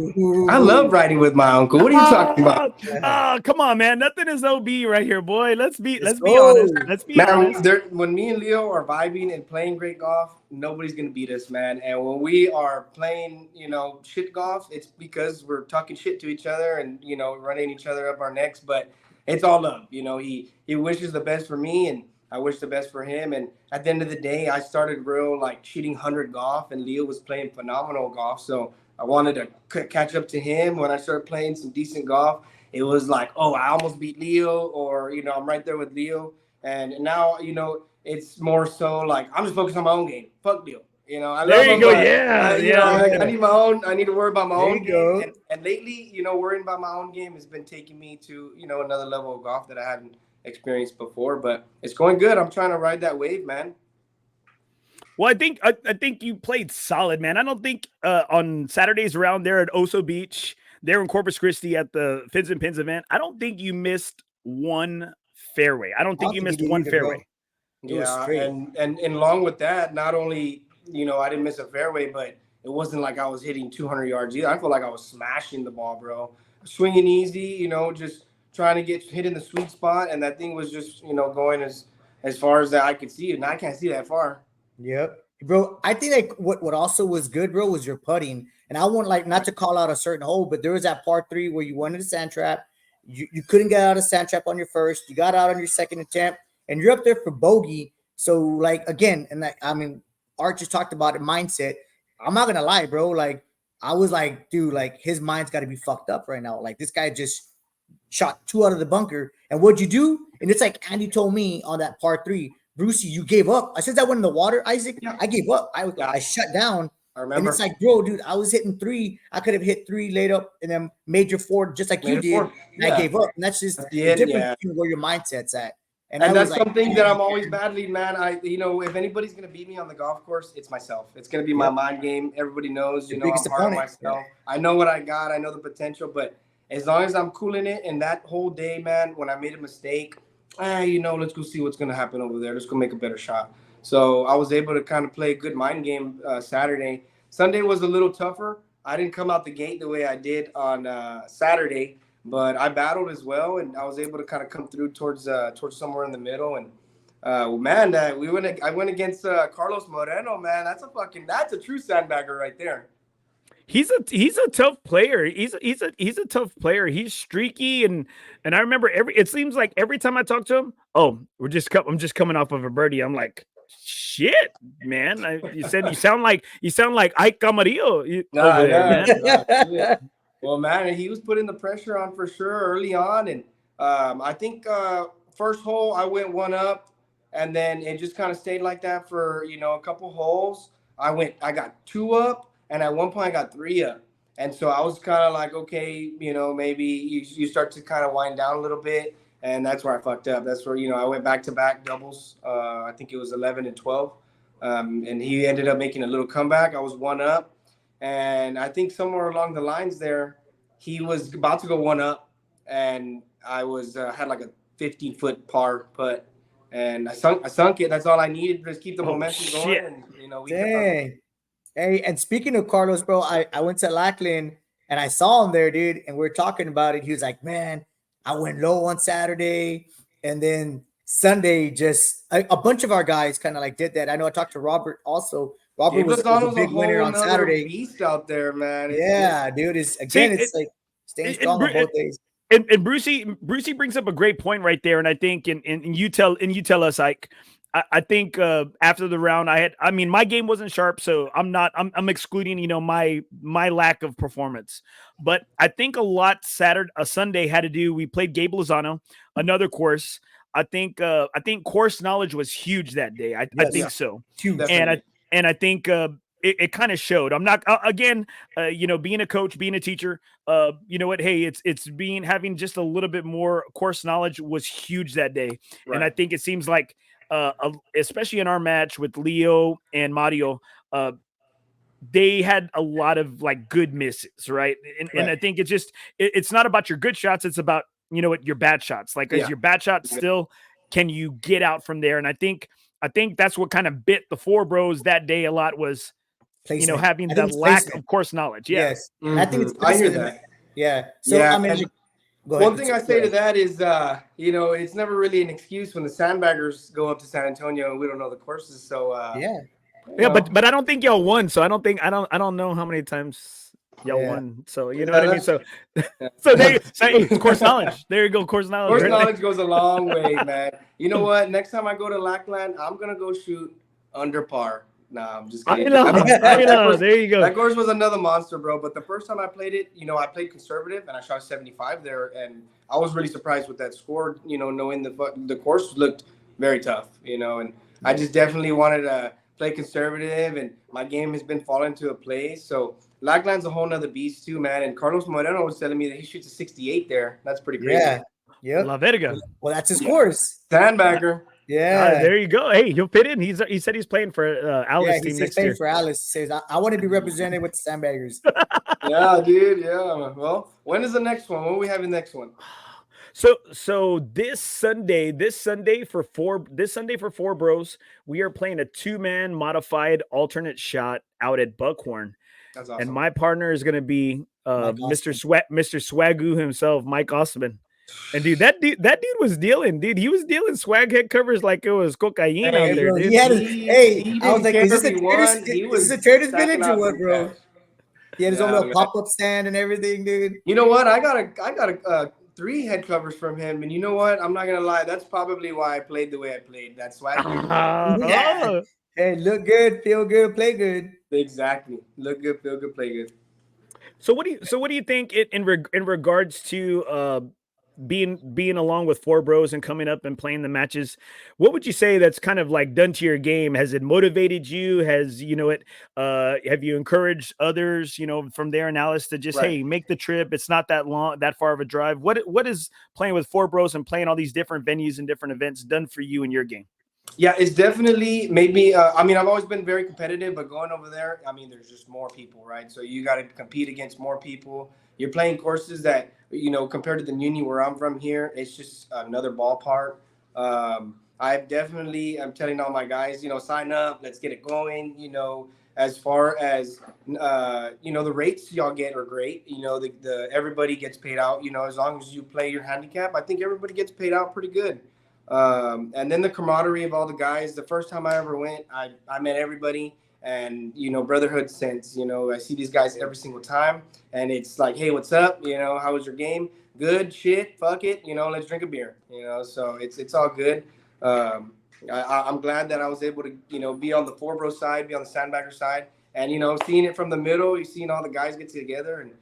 I love riding with my uncle. What are you talking about? Come on, man. Nothing is OB right here, boy. Let's be honest. Let's be Man, honest. when me and Leo are vibing and playing great golf, nobody's gonna beat us, man. And when we are playing, you know, shit golf, it's because we're talking shit to each other and, you know, running each other up our necks. But it's all love. You know, he wishes the best for me and I wish the best for him. And at the end of the day, I started real like shooting 100 golf, and Leo was playing phenomenal golf. So I wanted to catch up to him. When I started playing some decent golf, it was like, oh, I almost beat Leo, or, you know, I'm right there with Leo. And now, you know, it's more so like I'm just focused on my own game. Fuck Leo. You know, I love him, but, you know, I need my own. I need to worry about my own game. And lately, you know, worrying about my own game has been taking me to, you know, another level of golf that I hadn't experienced before. But it's going good. I'm trying to ride that wave, man. Well, I think you played solid, man. I don't think on Saturdays around there at Oso Beach, there in Corpus Christi at the Fins and Pins event, I don't think you missed one fairway. I don't think you missed one fairway. Yeah, and along with that, not only, you know, I didn't miss a fairway, but it wasn't like I was hitting 200 yards either. I felt like I was smashing the ball, bro. Swinging easy, you know, just trying to get hit in the sweet spot, and that thing was just, you know, going as far as that I could see, and I can't see that far. Yep, bro. I think like what also was good, bro, was your putting. And I want like not to call out a certain hole, but there was that par 3 where you went into the sand trap. You couldn't get out of sand trap on your first. You got out on your second attempt, and you're up there for bogey. So like again, and like I mean, Art just talked about it, mindset. I'm not gonna lie, bro. Like I was like, dude, like his mind's got to be fucked up right now. Like this guy just shot 2 out of the bunker, and what'd you do? And it's like Andy told me on that par 3, Brucey, you gave up. I said that went in the water, Isaac. Yeah. I gave up. I shut down. I remember. And it's like, bro, dude, I was hitting 3. I could have hit 3 laid up and then major 4 just like you did. And I gave up. And that's just the difference between where your mindset's at. And that's like, something that I'm always battling, man. You know, if anybody's gonna beat me on the golf course, it's myself. It's gonna be my mind game. Everybody knows, you know, I'm hard on myself. I know what I got. I know the potential, but as long as I'm cooling it, and that whole day, man, when I made a mistake, you know, let's go see what's gonna happen over there. Let's go make a better shot. So I was able to kind of play a good mind game Saturday. Sunday was a little tougher. I didn't come out the gate the way I did on Saturday, but I battled as well, and I was able to kind of come through towards somewhere in the middle. And man, I went against Carlos Moreno, man. That's a true sandbagger right there. He's a tough player. He's a tough player. He's streaky, and I remember it seems like every time I talk to him, I'm just coming off of a birdie. I'm like, shit, man. You sound like Issac Camarillo over there, man. Well, man, he was putting the pressure on for sure early on, and I think first hole I went 1 up, and then it just kind of stayed like that for, you know, a couple holes. I got 2 up. And at one point I got 3 up. And so I was kind of like, okay, you know, maybe you start to kind of wind down a little bit. And that's where I fucked up. That's where, you know, I went back-to-back doubles. I think it was 11 and 12. And he ended up making a little comeback. I was 1 up. And I think somewhere along the lines there, he was about to go 1 up. And I was had like a 15-foot par putt. And I sunk it. That's all I needed to just keep the momentum going. And, you know, Dang. Hey, and speaking of Carlos, bro, I went to Lackland and I saw him there, dude, and we were talking about it. He was like, man, I went low on Saturday, and then Sunday just a bunch of our guys kind of like did that. I know I talked to Robert also. Robert was a big winner on Saturday. Beast out there, man. Dude. It's like staying strong on both days. And Brucey brings up a great point right there, and I think and you tell us, like, I think after the round, I mean, my game wasn't sharp, so I'm excluding, my lack of performance. But I think a lot Sunday had to do. We played Gabe Lozano, another course. I think course knowledge was huge that day. I think so. Huge. And I think it kind of showed. I'm not again, being a coach, being a teacher. You know what? Hey, it's having just a little bit more course knowledge was huge that day, Right. and I think it seems like. Especially in our match with Leo and Mario, they had a lot of like good misses, right? And I think it's not about your good shots; it's about your bad shots. Like, is your bad shot still? Can you get out from there? And I think that's what kind of bit the four bros that day a lot was, Placement. having that lack of course knowledge. Yeah. Yes, I think it's. I hear that. Yeah. So I mean. One thing I say to that is, it's never really an excuse when the sandbaggers go up to San Antonio and we don't know the courses. So but I don't think y'all won. So I don't know how many times y'all won. So you know what I mean. So course knowledge. There you go, course knowledge. Course knowledge goes a long way, man. You know what? Next time I go to Lackland, I'm gonna go shoot under par. Nah, I'm just kidding. I know. There you go. That course was another monster, bro. But the first time I played it, I played conservative and I shot 75 there, and I was really surprised with that score. Knowing the course looked very tough. And I just definitely wanted to play conservative, and my game has been falling to a place. So Lackland's a whole nother beast too, man. And Carlos Moreno was telling me that he shoots a 68 there. That's pretty crazy. Yeah. La Verga. Well, that's his course. Sandbagger. Yeah, there you go. Hey, he'll fit in. He said he's playing for Alice team next year. For Alice. He says I want to be represented with the Sandbaggers. Yeah, dude. Yeah. Well, when is the next one? When will we have the next one? So this Sunday for four bros, we are playing a 2-man modified alternate shot out at Buckhorn. That's awesome. And my partner is going to be Mr. Swagoo himself, Mike Osman. And dude, that dude was dealing. Dude, he was dealing swag head covers like it was cocaine out there. Bro, dude. I was like, is this a Trader's Village or what, bro? He had his own little pop-up stand and everything, dude. You know what? I got 3 head covers from him, and you know what? I'm not gonna lie. That's probably why I played the way I played. That swag. Hey, look good, feel good, play good. Exactly. Look good, feel good, play good. So what do you think in regards to being along with four bros and coming up and playing the matches? What would you say that's kind of like done to your game? Has it motivated you? Has have you encouraged others, from there in Alice to just hey, make the trip? It's not that far of a drive. What is playing with four bros and playing all these different venues and different events done for you in your game? Yeah, it's definitely made me. I've always been very competitive, but going over there, there's just more people, right? So you got to compete against more people. You're playing courses that, compared to the Muni where I'm from here, it's just another ballpark. I'm telling all my guys, sign up, let's get it going. As far as, the rates y'all get are great. Everybody gets paid out, as long as you play your handicap, I think everybody gets paid out pretty good. And then the camaraderie of all the guys. The first time I ever went, I met everybody, and brotherhood sense. I see these guys every single time, and it's like, hey, what's up? How was your game? Good shit. Fuck it. Let's drink a beer. So it's all good. I'm glad that I was able to be on the FOREBROS side, be on the Sandbagger side, and seeing it from the middle, you seeing all the guys get together, and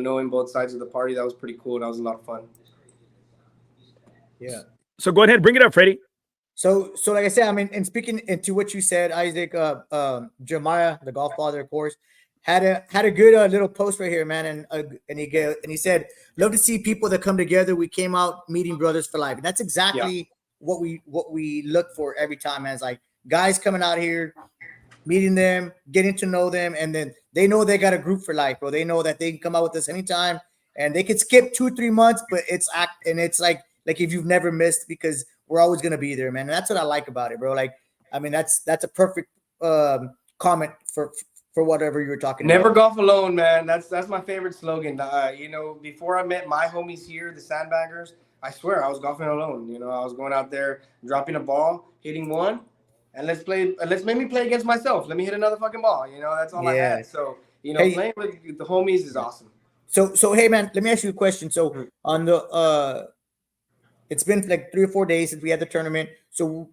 knowing both sides of the party. That was pretty cool. That was a lot of fun. Yeah. So go ahead, bring it up, Freddie. So like I said, and speaking into what you said, Isaac, Jeremiah, the golf father, of course, had a good little post right here, man, and he said, love to see people that come together. We came out meeting brothers for life, and that's exactly what we look for every time, man. It's like guys coming out here, meeting them, getting to know them, and then they know they got a group for life, bro. They know that they can come out with us anytime, and they could skip 2-3 months, but it's like if you've never missed, because we're always going to be there, man. And that's what I like about it, bro. Like, that's a perfect comment for whatever you were talking about. Never golf alone, man. That's my favorite slogan. Before I met my homies here, the Sandbaggers, I swear I was golfing alone. I was going out there, dropping a ball, hitting one, and let's make me play against myself. Let me hit another fucking ball. That's all I had. So, playing with the homies is awesome. So hey, man, let me ask you a question. So on the it's been like 3 or 4 days since we had the tournament. So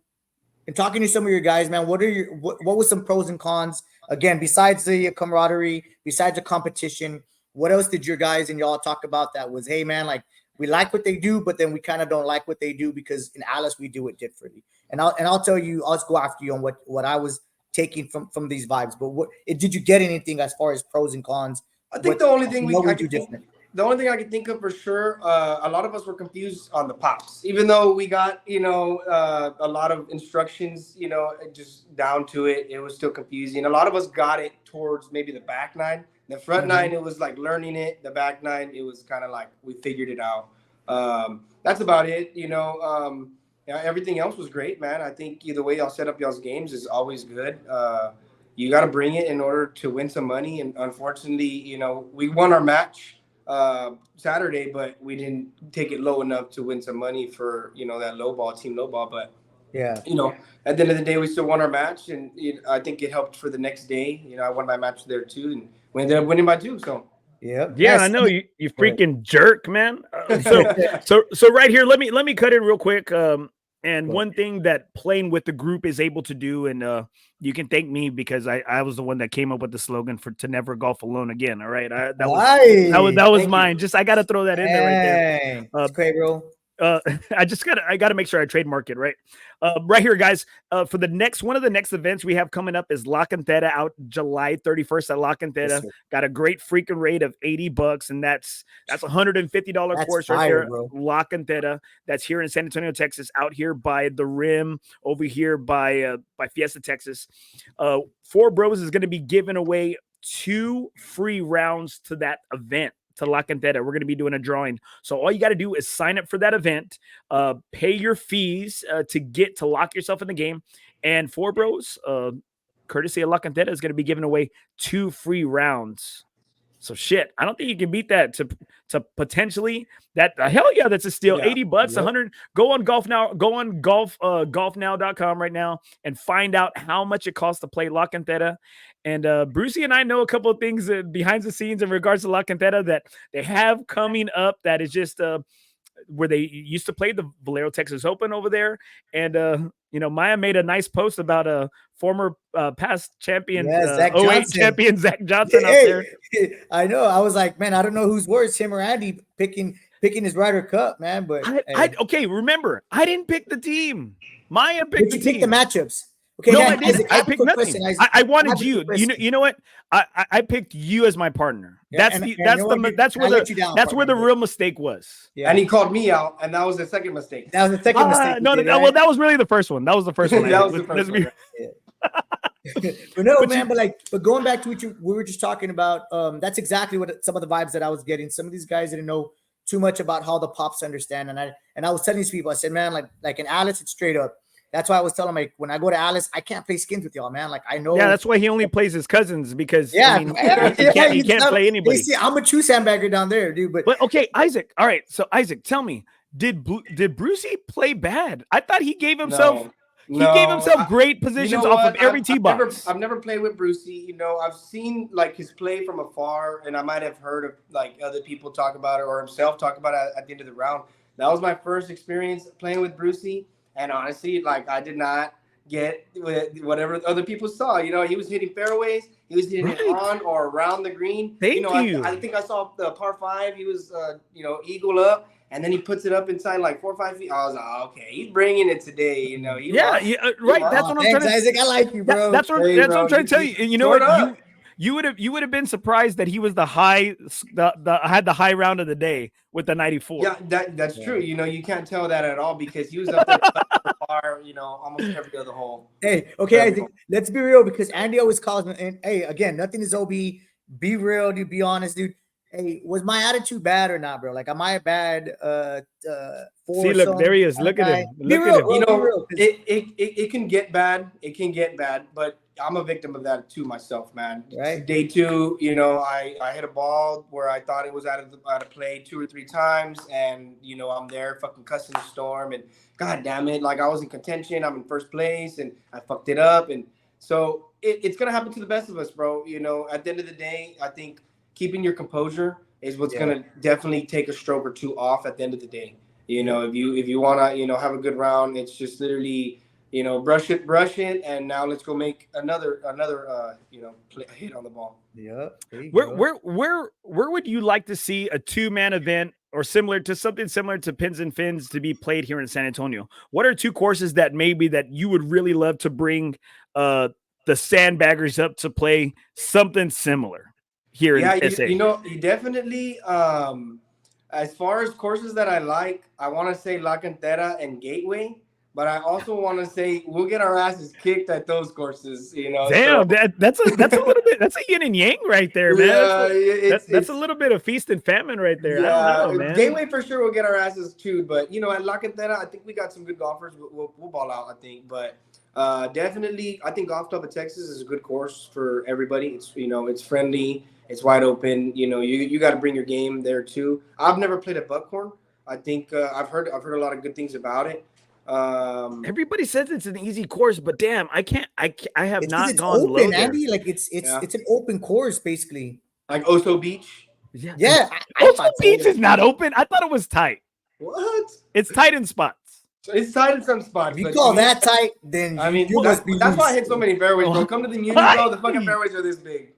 in talking to some of your guys, man, what was some pros and cons? Again, besides the camaraderie, besides the competition, what else did your guys and y'all talk about that was, hey, man, like, we like what they do, but then we kind of don't like what they do because in Alice we do it differently. And I'll tell you, I'll just go after you on what I was taking from these vibes. But what did you get anything as far as pros and cons? I think the only thing I could think of for sure, a lot of us were confused on the pops, even though we got, a lot of instructions, just down to it. It was still confusing. A lot of us got it towards maybe the back nine. The front nine, it was like learning it. The back nine, it was kind of like we figured it out. That's about it. Everything else was great, man. I think the way y'all set up y'all's games is always good. You got to bring it in order to win some money. And unfortunately, we won our match Saturday, but we didn't take it low enough to win some money for, that team low ball. But yeah, at the end of the day, we still won our match. And I think it helped for the next day. I won my match there too. And we ended up winning by 2. So. Yeah, I know you freaking jerk, man. So right here, let me cut in real quick. And one thing that playing with the group is able to do, and you can thank me because I was the one that came up with the slogan to never golf alone again. All right, that was mine. Just I got to throw that in there right there. That's great, bro. I gotta make sure I trademark it right here, guys. For one of the next events we have coming up is La Cantera out July 31st at La Cantera. Yes, got a great freaking rate of $80, and that's $150 course right there. Bro. La Cantera. That's here in San Antonio, Texas, out here by the Rim, over here by Fiesta, Texas. FOREBROS is going to be giving away 2 free rounds to that event. To La Cantera. We're going to be doing a drawing. So all you got to do is sign up for that event, pay your fees to lock yourself in the game. And FOREBROS, courtesy of La Cantera, is going to be giving away 2 free rounds. So shit, I don't think you can beat that to potentially that. Hell yeah, that's a steal. $80, yep. 100. Go on Golf Now. Go on golfnow.com right now and find out how much it costs to play La Cantera. And Brucey and I know a couple of things behind the scenes in regards to La Cantera that they have coming up. That is just where they used to play the Valero Texas Open over there. And Maya made a nice post about a former past champion, 08 champion Zach Johnson out there. I know. I was like, man, I don't know who's worse, him or Andy picking his Ryder Cup, man. But okay, remember, I didn't pick the team. Maya picked the team. Pick the matchups. Okay, no, I didn't. I picked nothing. I wanted you. You know what? I picked you as my partner. Yeah, that's where the real mistake was. Yeah. And he called me out, and that was the second mistake. That was the second mistake. No, well, that was really the first one. That was the first one. That was the first one. But going back to what we were just talking about, that's exactly what some of the vibes that I was getting. Some of these guys didn't know too much about how the pops understand, and I was telling these people, I said, man, like in Alice, it's straight up. That's why I was telling him, like, when I go to Alice, I can't play skins with y'all, man. Like, I know. Yeah, that's why he only plays his cousins because he can't play anybody. See, I'm a true sandbagger down there, dude. But okay, Isaac. All right, so Isaac, tell me, did Brucey play bad? I thought he gave himself. He gave himself great positions off of every tee box. I've never played with Brucey. I've seen like his play from afar, and I might have heard of like other people talk about it or himself talk about it at the end of the round. That was my first experience playing with Brucey. And honestly, like, I did not get whatever other people saw. He was hitting fairways. He was hitting it on or around the green. Thank you. I think I saw the par 5. He was, eagle up. And then he puts it up inside like 4 or 5 feet. I was like, okay, he's bringing it today. Right. That's what I'm trying to say. Isaac, I like you, bro. That's what I'm trying to tell you. And you know what? You would have been surprised that he was had the high round of the day with the 94. Yeah, that's true. You can't tell that at all because he was up there par, almost every other hole. Hey, okay, I think let's be real because Andy always calls me. And hey, again, nothing is OB. Be real, dude. Be honest, dude. Hey, was my attitude bad or not, bro? Like, am I a bad? See, look, there he is. Look at him. Look at him. It can get bad. It can get bad, but I'm a victim of that too myself, man. Right. Day 2, I hit a ball where I thought it was out of play 2 or 3 times, and I'm there fucking cussing the storm, and god damn it, like I was in contention, I'm in first place, and I fucked it up, and so it's gonna happen to the best of us, bro. At the end of the day, I think keeping your composure is what's gonna definitely take a stroke or 2 off at the end of the day. If you wanna have a good round, it's just literally brush it, and now let's go make another hit on the ball. Yeah. Where would you like to see a 2-man event or something similar to Pins and Fins to be played here in San Antonio? What are 2 courses that you would really love to bring the Sandbaggers up to play something similar here in SA? You definitely as far as courses that I like, I want to say La Cantera and Gateway. But I also want to say we'll get our asses kicked at those courses, Damn, that's a little bit. That's a yin and yang right there, man. Yeah, that's a little bit of feast and famine right there. Yeah, I don't know, man. Gateway for sure will get our asses chewed, but at La Cantera, I think we got some good golfers. We'll ball out, I think. But definitely, I think Golf Club of Texas is a good course for everybody. It's it's friendly, it's wide open. You got to bring your game there too. I've never played at Buckhorn. I think I've heard a lot of good things about it. Everybody says it's an easy course, but damn, I have not gone open, low there. Andy. Like it's an open course basically. Like Oso Beach. Yeah. Oso Beach is not open. I thought it was tight. What? It's tight in spots. So it's tight in some spots. If you call that tight, then you must be. That's why I hit so many fairways, bro. Come to the Muni, bro. The fucking fairways are this big.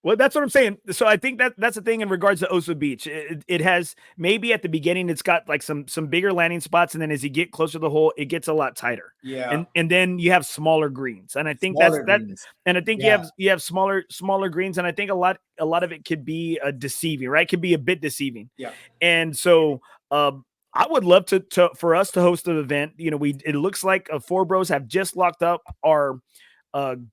Well, that's what I'm saying. So I think that's the thing in regards to Oso Beach. It has maybe at the beginning it's got like some bigger landing spots, and then as you get closer to the hole, it gets a lot tighter. Yeah. And then you have smaller greens, and I think greens. And I think you have smaller greens, and I think a lot of it could be deceiving, right? It could be a bit deceiving. Yeah. And so I would love for us to host an event. It looks like FOREBROS have just locked up our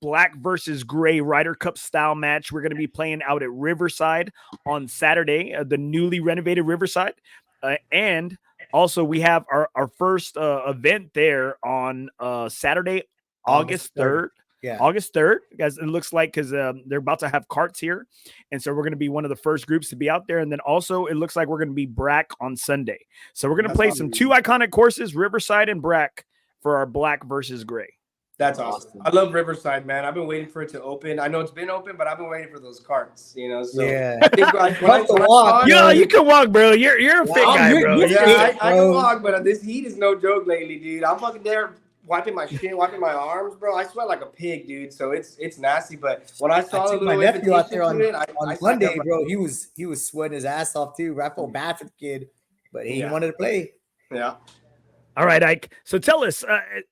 black versus gray Ryder Cup style match. We're going to be playing out at Riverside on Saturday, the newly renovated Riverside. And also we have our first event there on Saturday, August 3rd. Yeah. August 3rd, guys. It looks like because they're about to have carts here. And so we're going to be one of the first groups to be out there. And then also it looks like we're going to be Brack on Sunday. So we're going to play some 2 iconic courses, Riverside and Brack, for our black versus gray. That's awesome. I love Riverside, man. I've been waiting for it to open. I know it's been open, but I've been waiting for those carts, So I think you can walk, bro. You're a fit guy, bro. I can walk, but this heat is no joke lately, dude. I'm fucking there wiping my shin, wiping my arms, bro. I sweat like a pig, dude. So it's nasty. But when I saw my nephew out there on Monday, bro, he was sweating his ass off too. I felt bad for the kid, but he wanted to play. Yeah. All right, Ike. So tell us,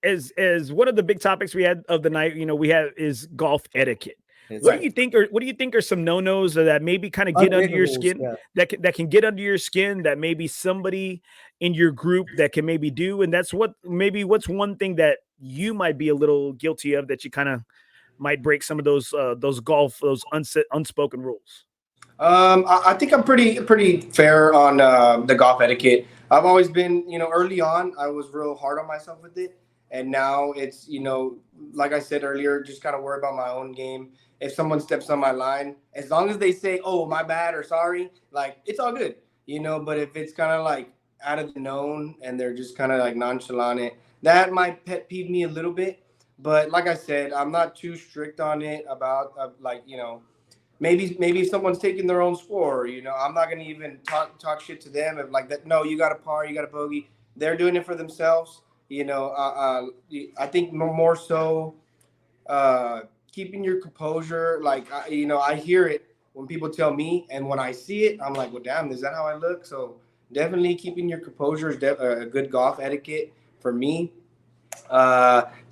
as one of the big topics we had of the night, is golf etiquette. What do you think are some no-nos that maybe kind of get under your skin, that can get under your skin, that maybe somebody in your group that can maybe do? And what's one thing that you might be a little guilty of, that you kind of might break some of those unspoken rules? I think I'm pretty fair on the golf etiquette. I've always been, early on, I was real hard on myself with it. And now it's, like I said earlier, just kind of worry about my own game. If someone steps on my line, as long as they say, oh, my bad or sorry, like, it's all good, But if it's kind of like out of the known and they're just kind of like nonchalant it, that might pet peeve me a little bit. But like I said, I'm not too strict on it about maybe if someone's taking their own score, I'm not going to even talk shit to them of like that. No, you got a par, you got a bogey. They're doing it for themselves. I think more so keeping your composure. Like, I hear it when people tell me, and when I see it, I'm like, well, damn, is that how I look? So definitely keeping your composure is a good golf etiquette for me.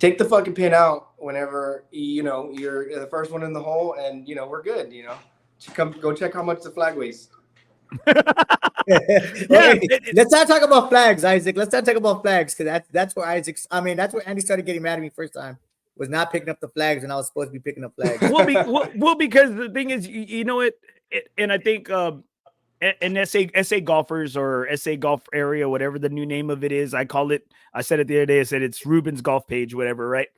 Take the fucking pin out whenever you're the first one in the hole, and we're good. Go check how much the flag weighs. Let's not talk about flags, Isaac. Let's not talk about flags, because that's where that's where Andy started getting mad at me first time, was not picking up the flags, and I was supposed to be picking up flags. Because the thing is, and I think an SA golfers or SA golf area, whatever the new name of it is, I said it the other day, I said it's Ruben's golf page, whatever, right?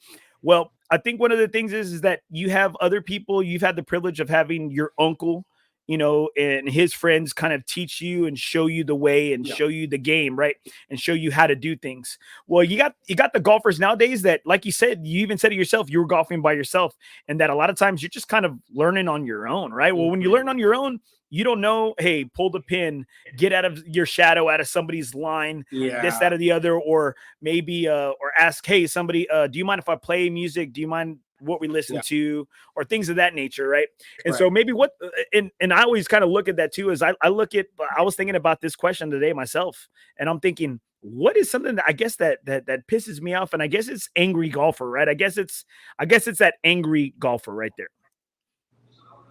Well, I think one of the things is that you have other people, you've had the privilege of having your uncle, and his friends kind of teach you and show you the way and show you the game, right? And show you how to do things. Well, you got the golfers nowadays that, like you said, you even said it yourself, you were golfing by yourself, and that a lot of times you're just kind of learning on your own, right? Well, when you learn on your own, You don't know, hey, pull the pin, get out of your shadow, out of somebody's line, this, that, or the other, or maybe or ask, hey, somebody, do you mind if I play music? Do you mind what we listen to, or things of that nature, right? And so maybe what, and I always kind of look at that too, is I was thinking about this question today myself, and I'm thinking, what is something that I guess that pisses me off? And I guess it's angry golfer, right? I guess it's that angry golfer right there.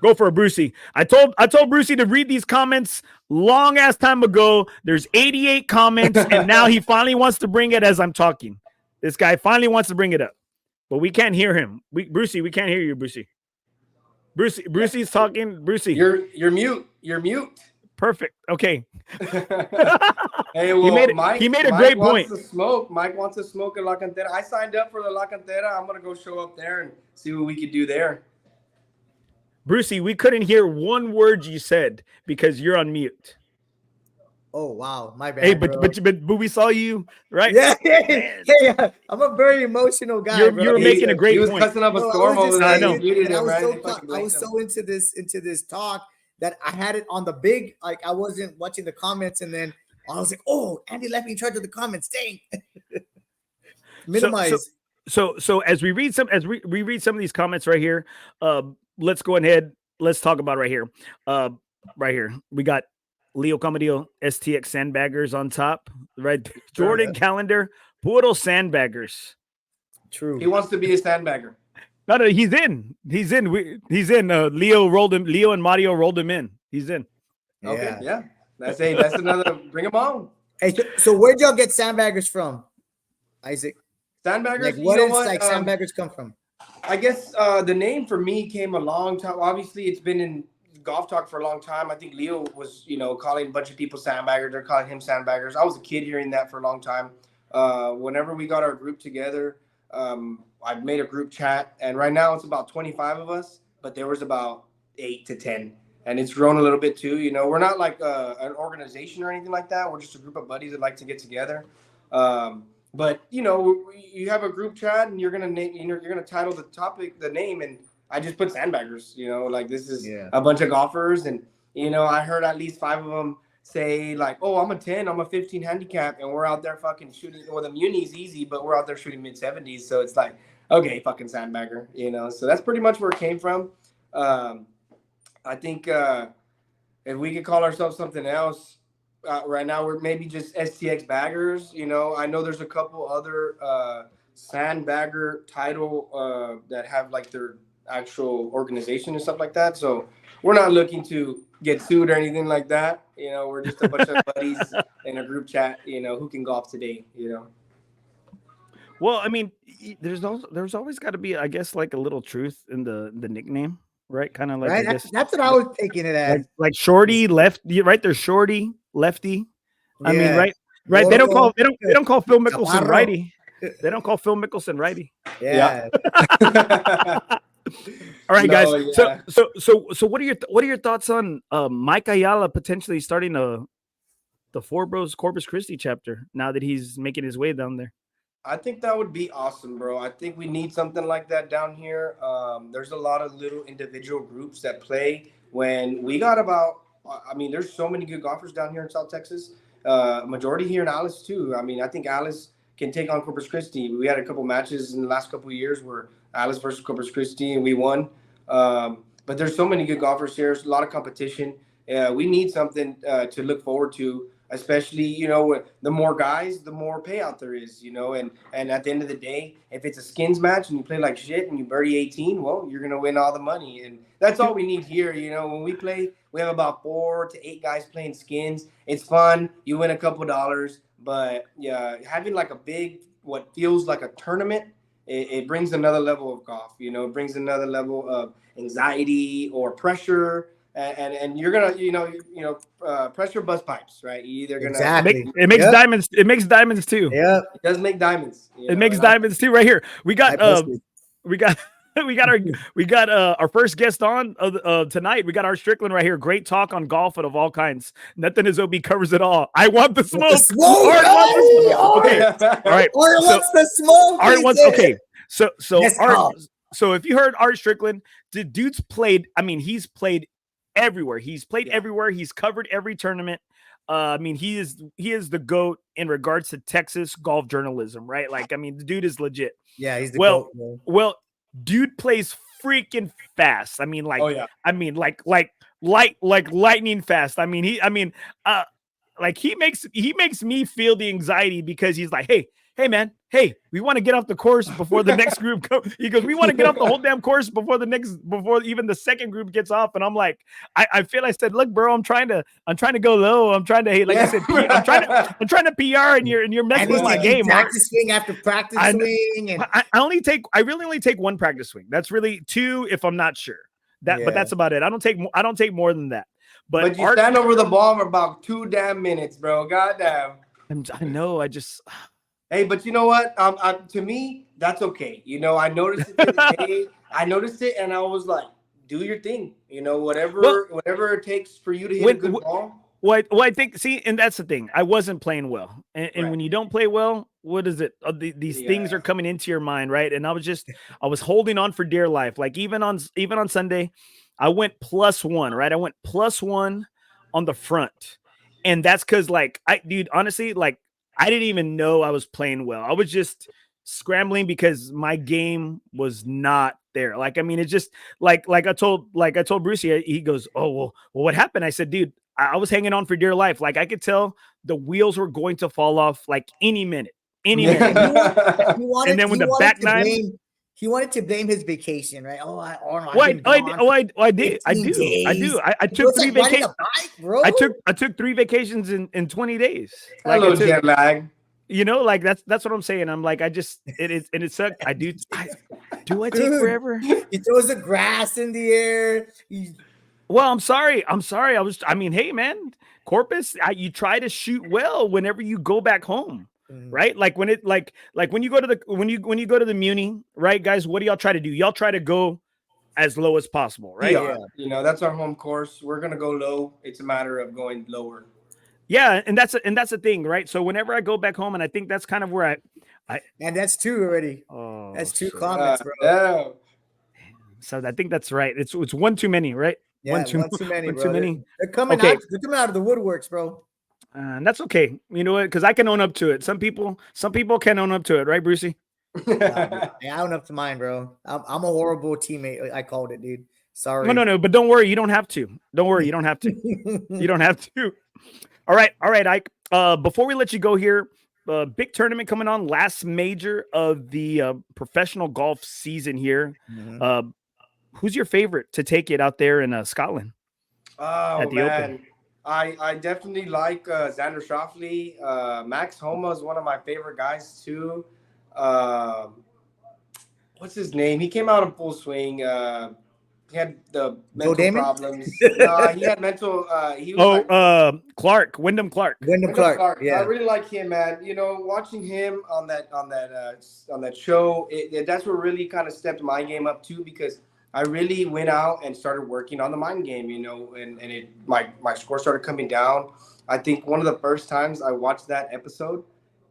Go for it, Brucey. I told Brucey to read these comments long ass time ago. There's 88 comments, and now he finally wants to bring it as I'm talking. This guy finally wants to bring it up, but we can't hear him. Brucey, we can't hear you, Brucey. Brucey's talking. Brucey, you're mute. You're mute. Perfect. Okay. Hey, well, he made a great point. Mike wants to smoke at La Cantera. I signed up for the La Cantera. I'm gonna go show up there and see what we could do there. Brucey, we couldn't hear one word you said because you're on mute. Oh wow, my bad. Hey, but we saw you, right? Yeah, hey, I'm a very emotional guy. You're making a great point. He was cussing up a storm over there. I know. I was so into this talk that I had it on the big, like I wasn't watching the comments, and then I was like, oh, Andy left me in charge of the comments. Dang. Minimize. So as we read some of these comments right here, let's go ahead. Let's talk about right here. Right here. We got Leo Camarillo, STX Sandbaggers on top, right? Jordan Calendar, Puro Sandbaggers. True. He wants to be a sandbagger. No, he's in. He's in. Leo rolled him. Leo and Mario rolled him in. He's in. Okay, yeah. That's another. Bring him on. Hey, so where'd y'all get sandbaggers from, Isaac? Sandbaggers. Like, what is like sandbaggers come from? I guess the name for me came a long time. Obviously, it's been in golf talk for a long time. I think Leo was, calling a bunch of people sandbaggers. They're calling him sandbaggers. I was a kid hearing that for a long time. Whenever we got our group together, I made a group chat, and right now it's about 25 of us, but there was about 8 to 10, and it's grown a little bit too. We're not like an organization or anything like that. We're just a group of buddies that like to get together. But you have a group chat, and you're gonna title the topic, the name, and I just put sandbaggers. Like this is a bunch of golfers, and I heard at least 5 of them say like, oh, I'm a 10, I'm a 15 handicap, and we're out there fucking shooting. Well, the Muni's easy, but we're out there shooting mid-70s, so it's like, okay, fucking sandbagger, So that's pretty much where it came from. I think if we could call ourselves something else, right now we're maybe just STX baggers. I know there's a couple other sandbagger title that have like their actual organization and stuff like that. So we're not looking to get sued or anything like that. We're just a bunch of buddies in a group chat, who can golf today, Well, I mean, there's always got to be, I guess, like a little truth in the nickname, right? Kind of like, right? I guess, that's what I was taking it as. Like shorty, lefty, right? There's shorty, lefty. I mean, right? They don't call Phil Mickelson righty. They don't call Phil Mickelson righty. Yeah. All right, guys. Yeah. So what are your thoughts on Mike Ayala potentially starting the FOREBROS Corpus Christi chapter now that he's making his way down there? I think that would be awesome, bro. I think we need something like that down here. There's a lot of little individual groups that play. When we got there's so many good golfers down here in South Texas. Majority here in Alice too. I think Alice can take on Corpus Christi. We had a couple matches in the last couple of years where Alice versus Corpus Christi, and we won. But there's so many good golfers here. There's a lot of competition. We need something to look forward to, especially, the more guys, the more payout there is, and at the end of the day, if it's a skins match and you play like shit and you birdie 18, well, you're going to win all the money. And that's all we need here. When we play, we have about 4 to 8 guys playing skins. It's fun. You win a couple dollars, but having like a big, what feels like a tournament, it brings another level of golf, it brings another level of anxiety or pressure. And you're gonna, pressure bust pipes, right? You're either gonna it makes diamonds. It makes diamonds too. Yeah, it does make diamonds. It makes diamonds too. Right here, we got our first guest on tonight. We got Art Stricklin right here. Great talk on golf and of all kinds. Nothing is OB covers it all. I want the smoke. Art wants the smoke. Okay, all right. Art wants the smoke. Art wants. Okay, so Art. So if you heard Art Stricklin, the dude's played. He's played everywhere. He's played Yeah. everywhere. He's covered every tournament. I mean, he is the GOAT in regards to Texas golf journalism, right? Like, I mean, the dude is legit. Yeah, he's the Well, GOAT, bro. well, dude plays freaking fast. I mean, like, Oh, yeah. I mean, like lightning fast. I mean, like he makes me feel the anxiety because he's like, hey man, hey, we want to get off the course before the next group go. He goes, we want to get off the whole damn course before even the second group gets off. And I'm like, I feel I said, look, bro, I'm trying to go low. I'm trying to, hey, like I said, I'm trying to PR and you're messing with my game. Practice swing after practice swing. And I really only take one practice swing. That's really two if I'm not sure. But that's about it. I don't take more than that. But you stand over the ball for about 2 damn minutes, bro. Goddamn. I know. Hey, but you know what? To me, that's okay. You know, I noticed it today. I noticed it, and I was like, "Do your thing." You know, whatever it takes for you to hit a good ball. Well, I think. See, and that's the thing. I wasn't playing well, and Right. when you don't play well, what is it? These things are coming into your mind, right? And I was holding on for dear life. Like even on Sunday, I went +1, right? I went +1 on the front, and that's because, like, dude, honestly, like, I didn't even know I was playing well. I was just scrambling because my game was not there. Like, I mean, it's just like I told Brucey, he goes, "Oh, well, what happened?" I said, "Dude, I was hanging on for dear life. Like, I could tell the wheels were going to fall off like any minute." And then with the back nine, he wanted to blame his vacation, right? Oh, I do. I took 3 vacations. I took 3 vacations in 20 days. Like, Hello, jet lag. You know, like that's what I'm saying. I'm like, it sucked. Do I take forever? He throws the grass in the air. Well, I'm sorry. I mean, hey man, Corpus, you try to shoot well whenever you go back home. Right, like when you go to the Muni, right, guys? What do y'all try to do? Y'all try to go as low as possible, right? Yeah, you know, that's our home course. We're gonna go low. It's a matter of going lower. Yeah, and that's the thing, right? So whenever I go back home, and I think that's kind of where I and that's 2 already. Oh, that's 2 comments, bro. Yeah. So I think that's right. It's one too many, right? Yeah, one too many, bro. Too many. They're coming out. They're coming out of the woodworks, bro. And that's okay. You know what? Because I can own up to it. Some people can own up to it, right, Brucey? Yeah, I own up to mine, bro. I'm a horrible teammate. I called it, dude. Sorry. No. But don't worry. You don't have to. Don't worry. You don't have to. You don't have to. All right, Ike. Before we let you go here, big tournament coming on. Last major of the professional golf season here. Mm-hmm. Who's your favorite to take it out there in Scotland? Oh, at the man. Open? I definitely like Xander Schauffele. Max Homa is one of my favorite guys too. What's his name? He came out in full swing. He had the mental problems. He had mental. He was Clark, Wyndham Clark. Wyndham Clark. Yeah, I really like him, man. You know, watching him on that show, that's what really kind of stepped my game up too, because I really went out and started working on the mind game, you know, and my score started coming down. I think one of the first times I watched that episode,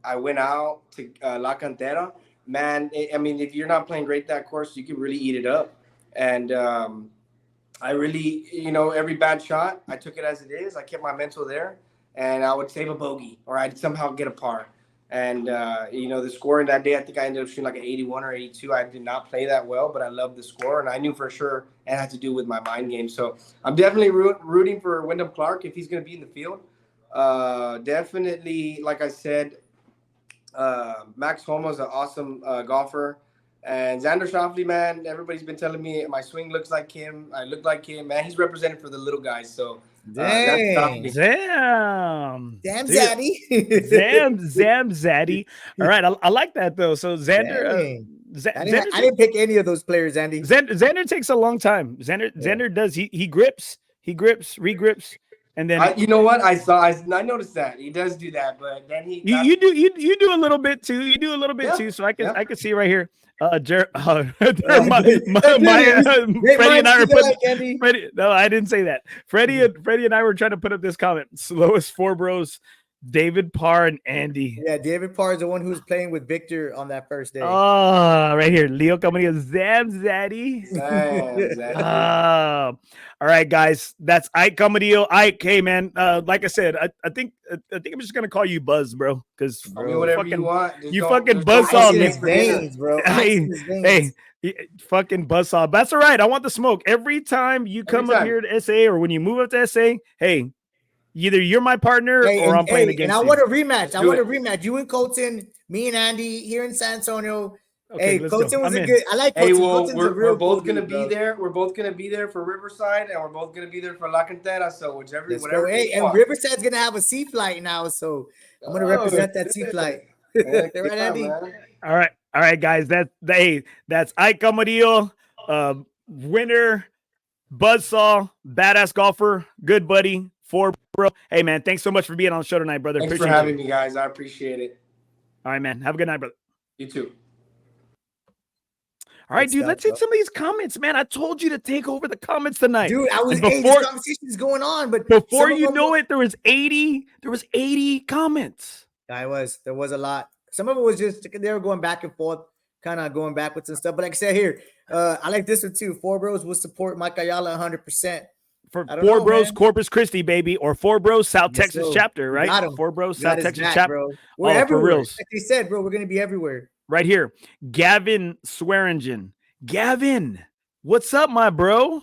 I went out to La Cantera. Man, I mean, if you're not playing great that course, you can really eat it up. And I really, you know, every bad shot, I took it as it is. I kept my mental there, and I would save a bogey, or I'd somehow get a par. And, you know, the score in that day, I think I ended up shooting like an 81 or 82. I did not play that well, but I loved the score, and I knew for sure it had to do with my mind game. So I'm definitely rooting for Wyndham Clark if he's going to be in the field. Definitely, like I said, Max Homa is an awesome golfer. And Xander Schauffele, man, everybody's been telling me my swing looks like him. I look like him. Man, he's represented for the little guys. So, Damn, Zaddy. Zam Zaddy. All right, I like that though. So Xander, I didn't pick any of those players, Andy. Xander takes a long time. Xander does. He grips, regrips, and then you know what? I noticed that he does do that, but then you do a little bit too. You do a little bit too. So I can see right here. Freddie and I were putting Freddie. No, I didn't say that. Freddie and I were trying to put up this comment. Slowest FOREBROS David Parr and Andy. Yeah, David Parr is the one who's playing with Victor on that first day. Oh, right here. Leo Camarillo, Zam Zaddy. All right, guys. That's Ike Camarillo. Ike, hey man. Like I said, I think I'm just gonna call you Buzz, bro. Because whatever you want. You fucking buzzsaw me, veins, bro. Hey, fucking buzzsaw. That's all right. I want the smoke every time you come up here to SA or when you move up to SA. Hey, either you're my partner or I'm playing against you. And I want a rematch. You and Colton, me and Andy here in San Antonio. Okay, hey, Colton was a good. I like Colton. Hey, well, we're both gonna be there. We're both gonna be there for Riverside, and we're both gonna be there for La Cantera. So whatever. Hey, and Riverside's gonna have a sea flight now, so I'm gonna represent that sea flight. Right, Andy? All right, guys. That's Ike Camarillo, winner, buzzsaw, badass golfer, good buddy, FOREBROS. Hey man, thanks so much for being on the show tonight, brother. Thanks for having me, guys. I appreciate it. All right, man. Have a good night, brother. You too. All right, dude, let's hit some of these comments, man. I told you to take over the comments tonight. Dude, this conversation is going on, but before you know it, there was 80 comments. There was a lot. Some of it was just they were going back and forth, kind of going backwards and stuff. But like I said here, I like this one too. FOREBROS will support Mike Ayala 100%. For FOREBROS Corpus Christi, baby, or FOREBROS South Texas chapter, right? FOREBROS South Texas chapter. We're everywhere. Like they said, bro, we're gonna be everywhere. Right here, Gavin Swearingen. Gavin, what's up, my bro?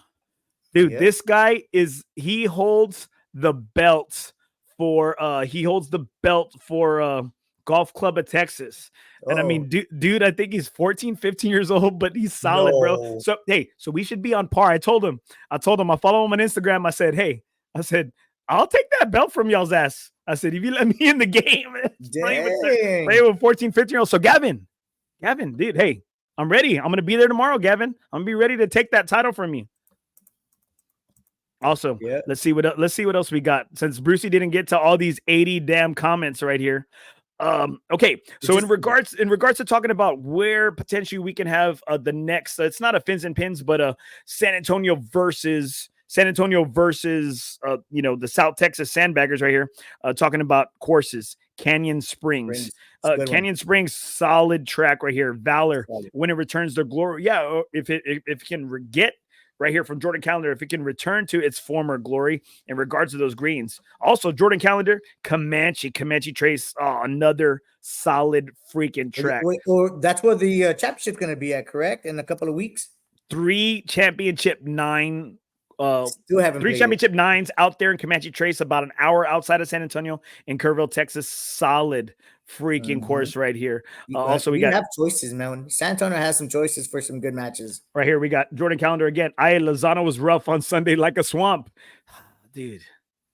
Dude, this guy he holds the belt for Golf Club of Texas. And I mean, dude, I think he's 14, 15 years old, but he's solid, bro. So, hey, so we should be on par. I told him, I follow him on Instagram. I said, I'll take that belt from y'all's ass. I said, if you let me in the game, play with 14, 15-year-olds. So Gavin, dude, hey, I'm ready. I'm going to be there tomorrow, Gavin. I'm going to be ready to take that title from you. Also, let's see what else we got. Since Brucey didn't get to all these 80 damn comments right here. Okay, so in regards to talking about where potentially we can have the next, it's not a fins and pins, but San Antonio versus the South Texas Sandbaggers right here, talking about courses. Canyon Springs. Canyon Springs, solid track right here. Valor, when it returns to glory. Yeah, if it can get right here from Jordan Calendar, if it can return to its former glory in regards to those greens. Also, Jordan Calendar, Comanche Trace, another solid freaking track. That's where the championship's going to be at, correct? In a couple of weeks? 3 championship 9. Still haven't 3 championship 9s out there in Comanche Trace, about an hour outside of San Antonio in Kerrville, Texas. Solid freaking course right here. Also, we have choices, man. San Antonio has some choices for some good matches. Right here, we got Jordan Calendar again. Lozano was rough on Sunday like a swamp. Dude,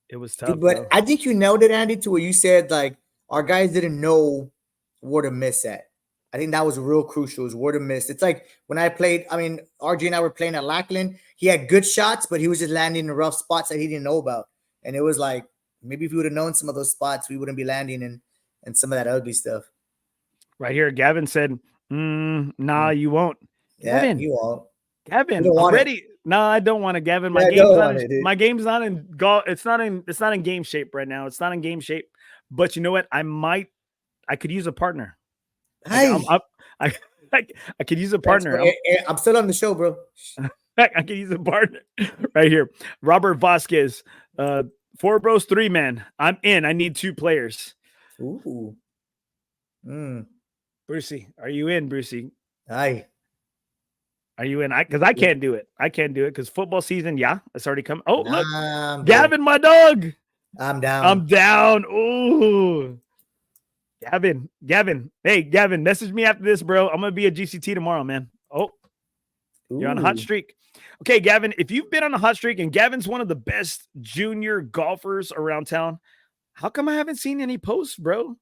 it was tough. Dude, but I think you nailed it, Andy, to what you said. Like, our guys didn't know where to miss at. I think that was real crucial, is where to miss. It's like when I played, RG and I were playing at Lackland. He had good shots, but he was just landing in rough spots that he didn't know about. And it was like, maybe if we would have known some of those spots, we wouldn't be landing in some of that ugly stuff. Right here, Gavin said, nah, you won't. Yeah, Gavin, you won't. Gavin, I'm ready. No, I don't want it, Gavin. My game's not in golf. It's not in game shape right now. It's not in game shape. But you know what? I could use a partner. I could use a partner. I'm still on the show, bro. I could use a partner right here. Robert Vasquez, FOREBROS 3-man. I'm in. I need 2 players. Ooh. Brucey, are you in, Brucey? Aye. Are you in? Because I can't do it. I can't do it because football season, it's already come. Oh, look. Gavin, my dog. I'm down. I'm down. Ooh. Gavin. Hey, Gavin, message me after this, bro. I'm going to be at GCT tomorrow, man. Oh, you're on a hot streak. Okay, Gavin, if you've been on a hot streak and Gavin's one of the best junior golfers around town, how come I haven't seen any posts, bro?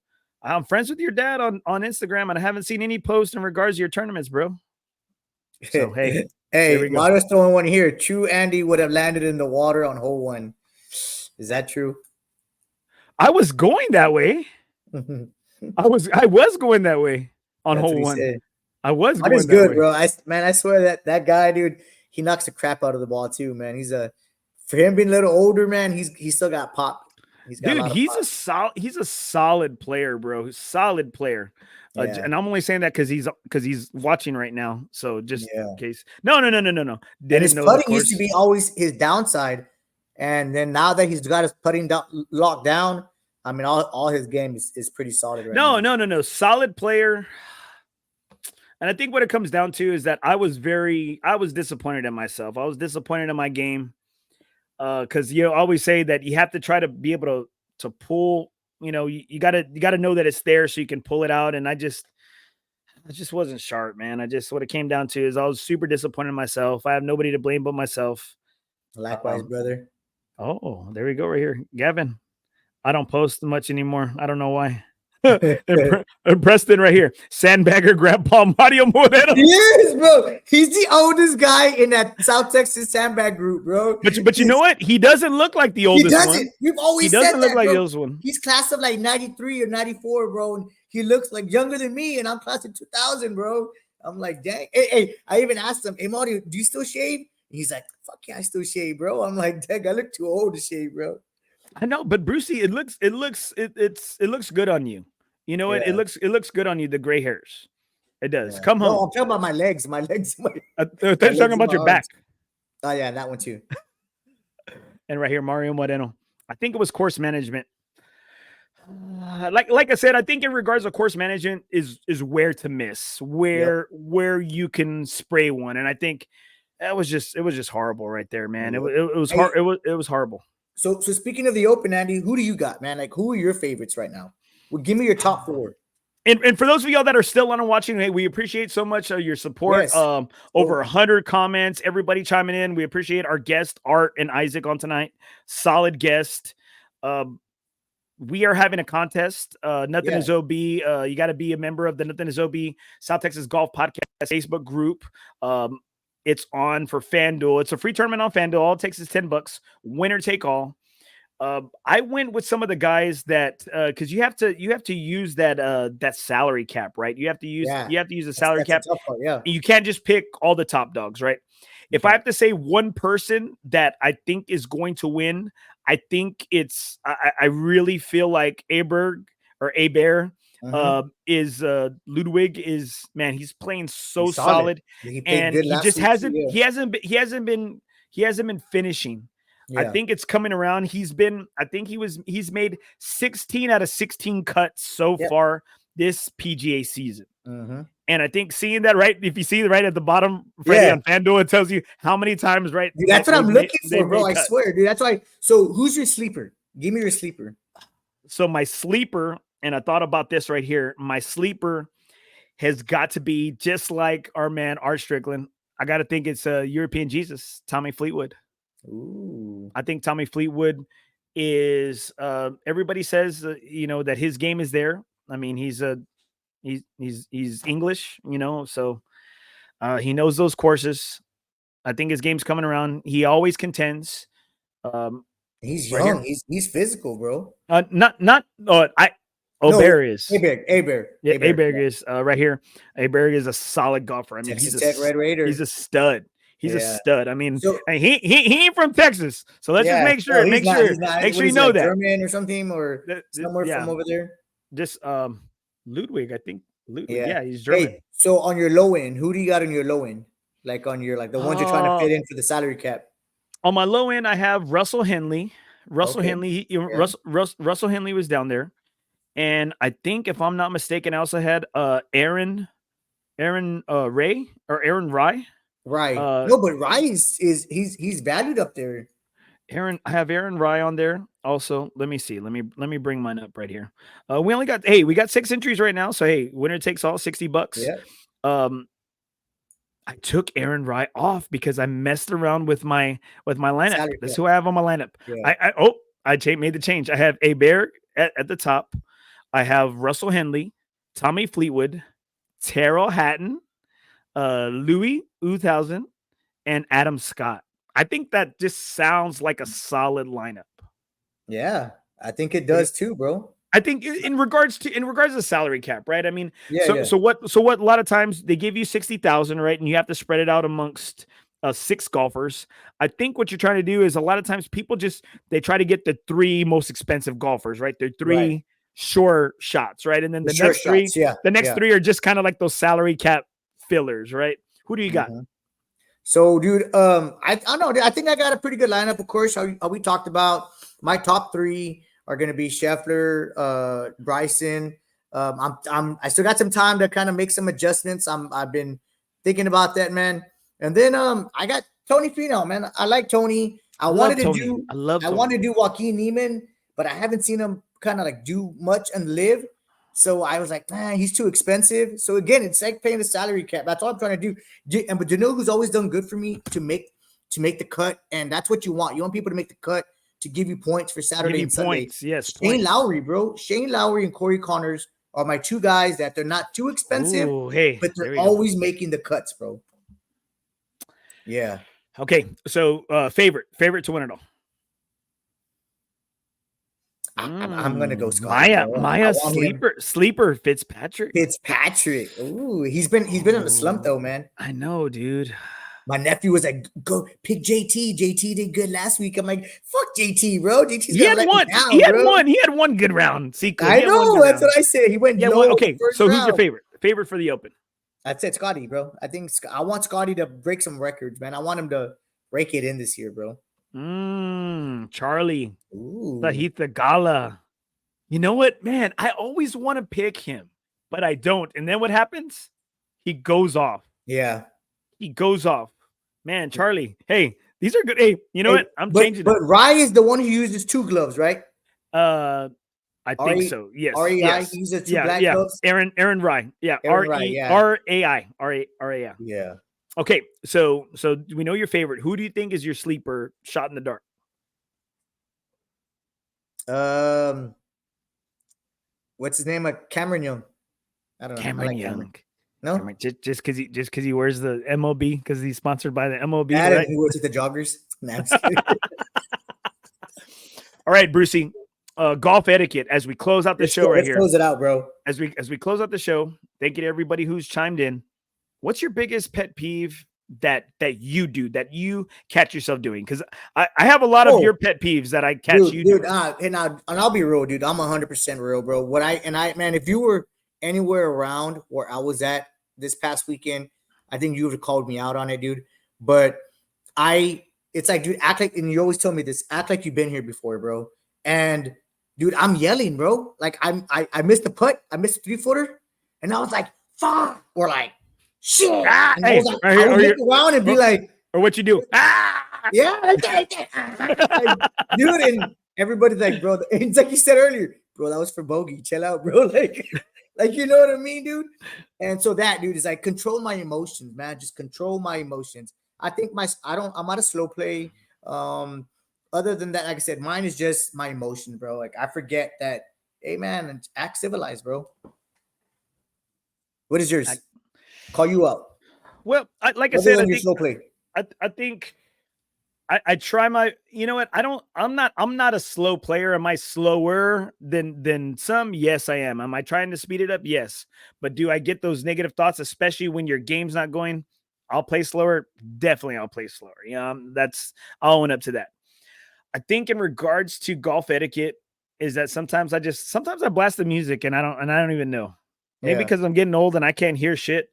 I'm friends with your dad on Instagram, and I haven't seen any posts in regards to your tournaments, bro. So, hey, Mario's throwing one here. True Andy would have landed in the water on hole 1. Is that true? I was going that way. I was going that way on hole 1. I was going that good, way. Bro. I swear that guy, dude, he knocks the crap out of the ball too, man. For him being a little older, man, he's still got pop. He's got a Dude, lot of pop. he's a solid player, bro. Solid player. Yeah. And I'm only saying that because he's watching right now. So just Yeah. in case. No. And Didn't his know, of putting used to course. be always his downside. And then now that he's got his putting locked down, I mean, all his game is pretty solid right now. No. Solid player. And I think what it comes down to is that I was disappointed in myself. I was disappointed in my game. Because you always say that you have to try to be able to pull, you gotta know that it's there so you can pull it out. And I just wasn't sharp, man. What it came down to is I was super disappointed in myself. I have nobody to blame but myself. Likewise, brother. Oh, there we go, right here. Gavin. I don't post much anymore. I don't know why. And Preston right here. Sandbagger Grandpa Mario Moreno. Yes, bro. He's the oldest guy in that South Texas sandbag group, bro. But you know what? He doesn't look like the oldest he doesn't. one. We've always He doesn't said look that, like bro. the oldest one. He's class of like 93 or 94, bro. And he looks like younger than me, and I'm class of 2000, bro. I'm like, dang. Hey, I even asked him, hey, Mario, do you still shave? And he's like, fuck yeah, I still shave, bro. I'm like, dang, I look too old to shave, bro. I know, but Brucey, it looks good on you. You know what? Yeah. It looks good on you. The gray hairs, it does. Yeah. Come No, home. I'm talking about my legs. My legs. They're talking about your back. Oh yeah, that one too. And right here, Mario Moreno. I think it was course management. Like I said, I think in regards to course management is where to miss, where you can spray one, and I think it was just horrible right there, man. It was horrible. So speaking of the Open, Andy, who do you got, man? Like, who are your favorites right now? Well, give me your top 4. And for those of y'all that are still on and watching, hey, we appreciate so much your support. Yes. Over 100 comments, everybody chiming in. We appreciate our guest Art and Isaac on tonight. Solid guest. We are having a contest. Nothing is OB. You got to be a member of the Nothing is OB South Texas Golf Podcast Facebook group. It's on for FanDuel. It's a free tournament on FanDuel. All it takes is $10. Winner take all. I went with some of the guys that because you have to use that salary cap, right? You have to use the salary cap. Part, yeah. You can't just pick all the top dogs, right? If I have to say one person that I think is going to win, I think it's I really feel like Aber is Ludwig is, man, he's playing so solid. And he just hasn't been finishing. Yeah. I think it's coming around. He's made 16 out of 16 cuts so far this PGA season. And I think seeing that, right, if you see right at the bottom, Freddie, on FanDuel, it tells you how many times, right? Dude, that's what I'm looking for, bro. I swear, dude. That's why. So who's your sleeper? Give me your sleeper. So my sleeper, and I thought about this right here. My sleeper has got to be just like our man, Art Stricklin. I got to think it's European Jesus, Tommy Fleetwood. Ooh. I think Tommy Fleetwood is everybody says that his game is there. I mean, he's English, so he knows those courses. I think his game's coming around. He always contends. He's young. He's physical, bro. Bear is. Aber. Yeah, Aber is right here. Aber is a solid golfer. I mean, Texas Tech Red Raider. He's a stud. He's a stud. I mean, he ain't from Texas, so let's just make sure you know that. German or something, or somewhere from over there. Just Ludwig, I think. Ludwig, yeah, he's German. Hey, so on your low end, who do you got on your low end? Like on your the ones you're trying to fit in for the salary cap. On my low end, I have Russell Henley. Russell Henley was down there, and I think if I'm not mistaken, I also had Aaron Ray or Aaron Rye. Right. No, but Rye he's valued up there. I have Aaron Rye on there also. Let me see. Let me bring mine up right here. We got 6 entries right now. So hey, winner takes all, $60. Yeah. I took Aaron Rye off because I messed around with my lineup. That's who I have on my lineup. Yeah. I made the change. I have Aber at the top. I have Russell Henley, Tommy Fleetwood, Terrell Hatton, Louis Oosthuizen, and Adam Scott. I think that just sounds like a solid lineup. Yeah, I think it does too, bro. I think in regards to salary cap, right? I mean, so what a lot of times they give you 60,000, right? And you have to spread it out amongst 6 golfers. I think what you're trying to do is a lot of times people they try to get the 3 most expensive golfers, right? They're 3 Right. sure shots, right? And then The the sure next 3, shots, yeah, the next yeah. 3 are just kind of like those salary cap fillers, right? Who do you got? Mhm. So, dude, I don't know. I think I got a pretty good lineup. Of course, how we talked about my top 3 are going to be Scheffler, Bryson. I still got some time to kind of make some adjustments. I've been thinking about that, man. And then I got Tony Finau, man. I like Tony. I love wanted to Tony. do I love I Tony. wanted to do Joaquin Neiman, but I haven't seen him kind of like do much and live. So I was like, man, he's too expensive. So again, it's like paying the salary cap. That's all I'm trying to do. But you know who's always done good for me to make the cut, and that's what you want. You want people to make the cut to give you points for Saturday and Sunday. Points, yes. Shane Points. Lowry, bro. Shane Lowry and Corey Connors are my 2 guys that they're not too expensive, Ooh, hey, but they're always making the cuts, bro. Yeah. Okay, so favorite to win it all. I'm gonna go Scotty. Maya sleeper Fitzpatrick. Ooh, he's been on the slump though, man. I know, dude. My nephew was like, "Go pick JT. JT did good last week." I'm like, "Fuck JT, bro. JT's He had one. He had one good round. I know. That's what I said. He went. Okay, so who's your favorite? Favorite for the Open? I'd say Scotty, bro. I think I want Scotty to break some records, man. I want him to break it in this year, bro. Charlie. Ooh. The Gala. You know what, man? I always want to pick him, but I don't. And then what happens? He goes off. Yeah. He goes off. Man, Charlie. Hey, these are good. Hey, you know what? I'm changing. But Rye is the one who uses 2 gloves, right? I think so. Yes. REI yes. uses 2 black gloves. Aaron Rye. Yeah. RAI. RAI. Yeah. Okay. So we know your favorite. Who do you think is your sleeper shot in the dark? What's his name? Cameron Young. I don't know. Cameron Young. Cameron. No, Cameron, just because he wears the MOB because he's sponsored by the MOB. Adam, right? he wears with the joggers. All right, Brucey. Golf etiquette as we close out the show right here. Let's close it out, bro. As we close out the show, thank you to everybody who's chimed in. What's your biggest pet peeve that you do, that you catch yourself doing? Because I have a lot of your pet peeves that I catch you doing. And I'll be real, dude. I'm 100% real, bro. Man, if you were anywhere around where I was at this past weekend, I think you would have called me out on it, dude. But it's like, dude, act like, and you always tell me this, act like you've been here before, bro. And dude, I'm yelling, bro. Like I missed the putt, I missed the 3-footer, and I was like, fuck, or like, shit. And I would look around and be like, or what you do? Yeah, like, dude, and everybody's like, bro, it's like you said earlier, bro, that was for bogey. Chill out, bro. Like you know what I mean, dude? And so that, dude, is like control my emotions, man. Just control my emotions. I think I'm not a slow play. Other than that, like I said, mine is just my emotions, bro. Like I forget that, hey man, act civilized, bro. What is yours? Call you up. Well, like I said, I think I try my, you know what? I'm not a slow player. Am I slower than some? Yes, I am. Am I trying to speed it up? Yes. But do I get those negative thoughts, especially when your game's not going? I'll play slower. Definitely I'll play slower. I'll own up to that. I think in regards to golf etiquette is that sometimes I blast the music and I don't even know. Maybe because I'm getting old and I can't hear shit.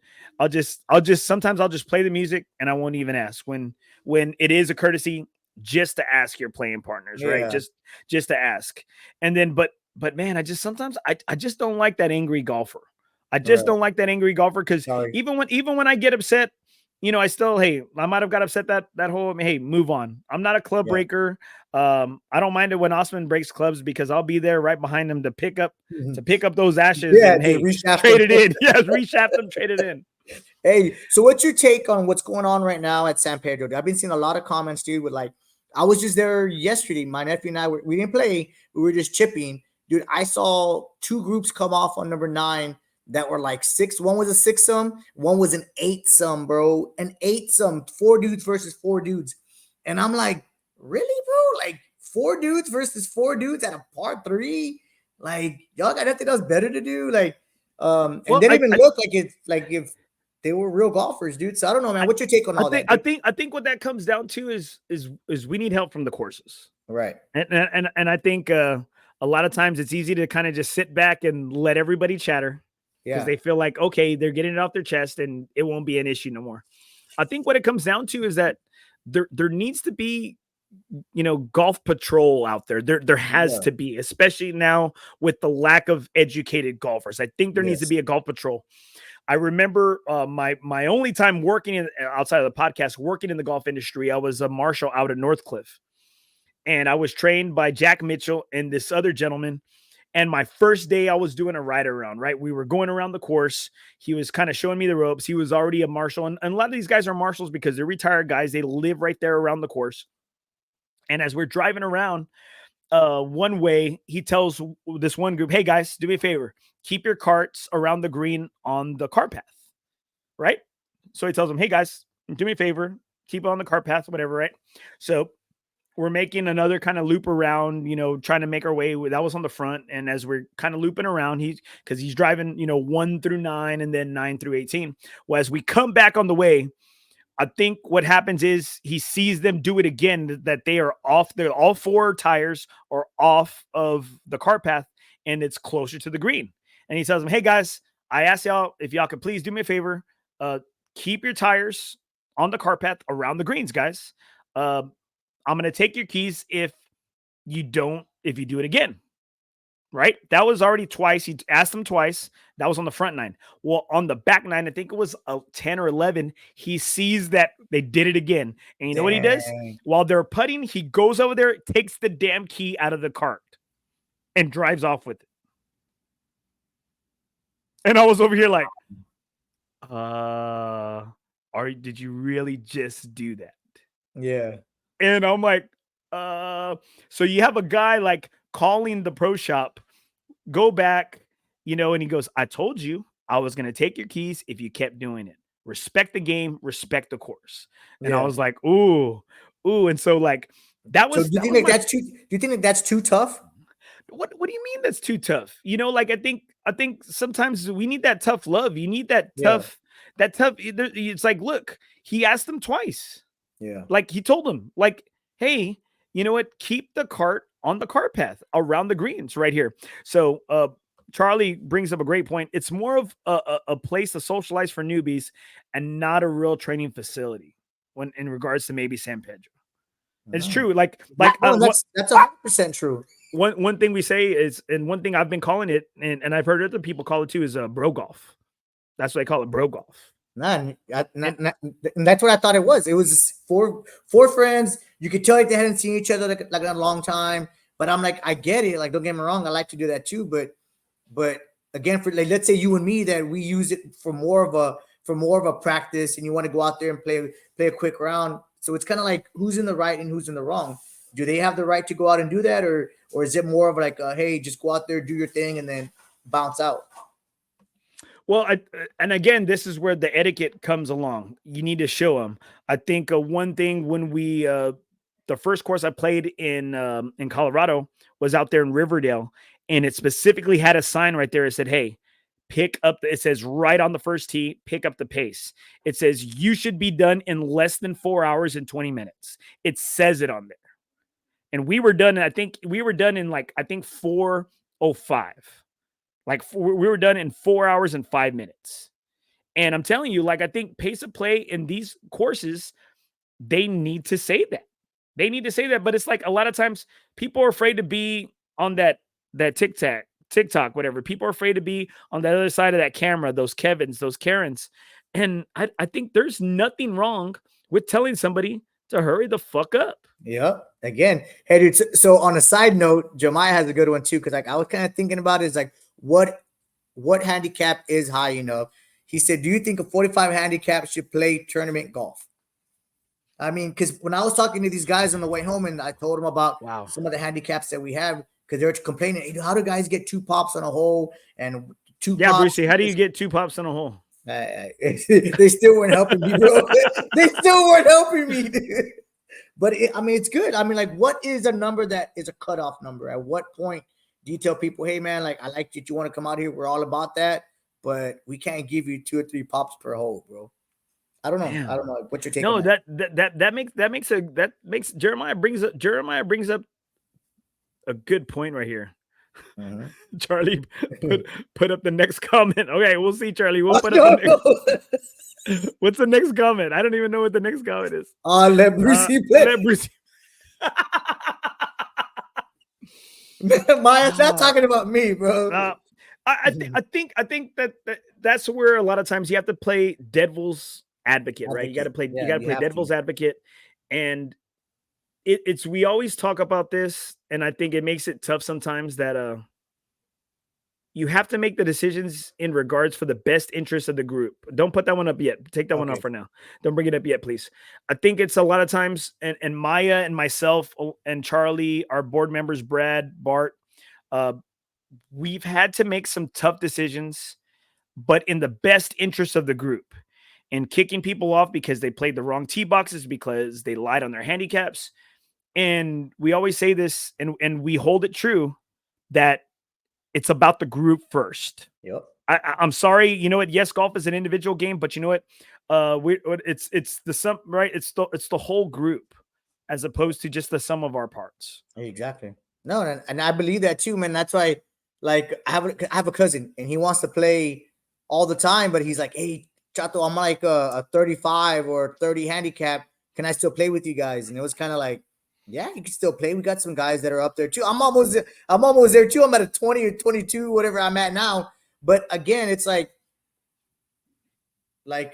Sometimes I'll just play the music and I won't even ask when it is a courtesy just to ask your playing partners, right? Just to ask. And then, but man, I just don't like that angry golfer. I just don't like that angry golfer. Cause even when I get upset, I still, I might've got upset that whole, move on. I'm not a club breaker. I don't mind it when Osman breaks clubs because I'll be there right behind him to pick up those ashes and trade it in. Yes, reshaft them, trade it in. Hey, so what's your take on what's going on right now at San Pedro? I've been seeing a lot of comments, dude, with like, I was just there yesterday. My nephew and I, we didn't play. We were just chipping. Dude, I saw 2 groups come off on number 9 that were like 6. One was a 6-some, one was an 8-some, bro. An 8-some, 4 dudes versus 4 dudes. And I'm like, really, bro? Like 4 dudes versus 4 dudes at a par 3? Like, y'all got nothing else better to do? Like, and didn't even look like it's like if they were real golfers, dude. So I don't know, man. What's your take on all that? I think what that comes down to is we need help from the courses, Right. And I think a lot of times it's easy to kind of just sit back and let everybody chatter because Yeah. they feel like, okay, they're getting it off their chest and it won't be an issue no more. I think what it comes down to is that there needs to be, golf patrol out there. There has to be, especially now with the lack of educated golfers. I think there needs to be a golf patrol. I remember my only time working outside of the podcast, working in the golf industry, I was a marshal out at Northcliffe. And I was trained by Jack Mitchell and this other gentleman. And my first day I was doing a ride around, right? We were going around the course. He was kind of showing me the ropes. He was already a marshal. And a lot of these guys are marshals because they're retired guys. They live right there around the course. And as we're driving around, one way, he tells this one group, hey guys, do me a favor. Keep your carts around the green on the cart path, right? So he tells them, hey guys, do me a favor. Keep it on the cart path, whatever, right? So we're making another kind of loop around, trying to make our way. That was on the front. And as we're kind of looping around, because he's driving, 1 through 9 and then 9 through 18. Well, as we come back on the way, I think what happens is he sees them do it again, that they are off. All 4 tires are off of the cart path and it's closer to the green. And he tells them, hey guys, I asked y'all if y'all could please do me a favor. Keep your tires on the cart path around the greens, guys. I'm going to take your keys if you do it again, right? That was already twice. He asked them twice. That was on the front 9. Well, on the back 9, I think it was 10 or 11. He sees that they did it again. And you know what he does? While they're putting, he goes over there, takes the damn key out of the cart and drives off with it. And I was over here like, did you really just do that? Yeah. And I'm like, so you have a guy like calling the pro shop, go back, and he goes, I told you I was going to take your keys if you kept doing it. Respect the game, respect the course. And I was like, ooh. And so like, that was. So do you think that's too tough? What do you mean that's too tough? Like, I think sometimes we need that tough love. You need that tough. It's like, look, he asked them twice. Yeah. Like he told them, like, hey, you know what? Keep the cart on the cart path around the greens right here. So Charlie brings up a great point. It's more of a place to socialize for newbies and not a real training facility when in regards to maybe San Pedro. It's true. That's 100% true. One thing we say is, and one thing I've been calling it, and I've heard other people call it too, is bro golf. That's what they call it, bro golf. And that's what I thought it was. It was four friends. You could tell like they hadn't seen each other like in a long time. But I'm like, I get it. Like, don't get me wrong. I like to do that too. But again, for like, let's say you and me, that we use it for more of a practice, and you want to go out there and play a quick round. So it's kind of like who's in the right and who's in the wrong. Do they have the right to go out and do that, or is it more of like, hey, just go out there, do your thing, and then bounce out? Well, and again, this is where the etiquette comes along. You need to show them. I think one thing when we the first course I played in Colorado was out there in Riverdale, and it specifically had a sign right there. It said, hey, pick up. It says right on the first tee, pick up the pace. It says you should be done in less than 4 hours and 20 minutes. It says it on there. And we were done. I think we were done in 4:05. We were done in 4 hours and 5 minutes. And I'm telling you, I think pace of play in these courses, they need to say that. They need to say that. But it's like a lot of times people are afraid to be on that TikTok, whatever. People are afraid to be on the other side of that camera, those Kevins, those Karens. And I think there's nothing wrong with telling somebody to hurry the fuck up. Yeah. Again, hey, dude. So on a side note, Jemiah has a good one too. Cause I was kind of thinking about it, is what handicap is high enough? He said, do you think a 45 handicap should play tournament golf? I mean, because when I was talking to these guys on the way home and I told them about some of the handicaps that we have, because they were complaining, hey, how do guys get 2 pops on a hole and 2 pops? Brucey, how do you get 2 pops on a hole? They still weren't helping me, bro. They still weren't helping me, dude. But it's good. I mean, what is a number that is a cutoff number? At what point do you tell people, hey, man, I like that you want to come out here. We're all about that. but we can't give you 2 or 3 pops per hole, bro. I don't know. Damn. I don't know what your take. No, on that makes Jeremiah brings up a good point right here. Mhm. Charlie, put up the next comment. Okay, we'll see, Charlie. We'll put no, up the next. What's the next comment? I don't even know what the next comment is. Let Brucey play. Let Brucey. Maya's not talking about me, bro. I think that's where a lot of times you have to play devil's advocate, right? You got to play devil's advocate, and it's we always talk about this, and I think it makes it tough sometimes that you have to make the decisions in regards for the best interest of the group. Don't put that one up yet. Take that one off for now. Don't bring it up yet, please. I think it's a lot of times, and Maya and myself and Charlie, our board members, Brad, Bart, we've had to make some tough decisions, but in the best interest of the group. And kicking people off because they played the wrong tee boxes, because they lied on their handicaps. And we always say this, and we hold it true, that it's about the group first. Yep. I'm sorry. You know what? Yes, golf is an individual game, but you know what? It's the sum, right? It's the whole group as opposed to just the sum of our parts. Exactly. No, and I believe that too, man. That's why, like, I have a cousin, and he wants to play all the time, but he's like, hey, Chato, I'm like a 35 or 30 handicap. Can I still play with you guys? And it was kind of like, yeah, you can still play. We got some guys that are up there too. I'm almost there too. I'm at a 20 or 22, whatever I'm at now. But again, it's like I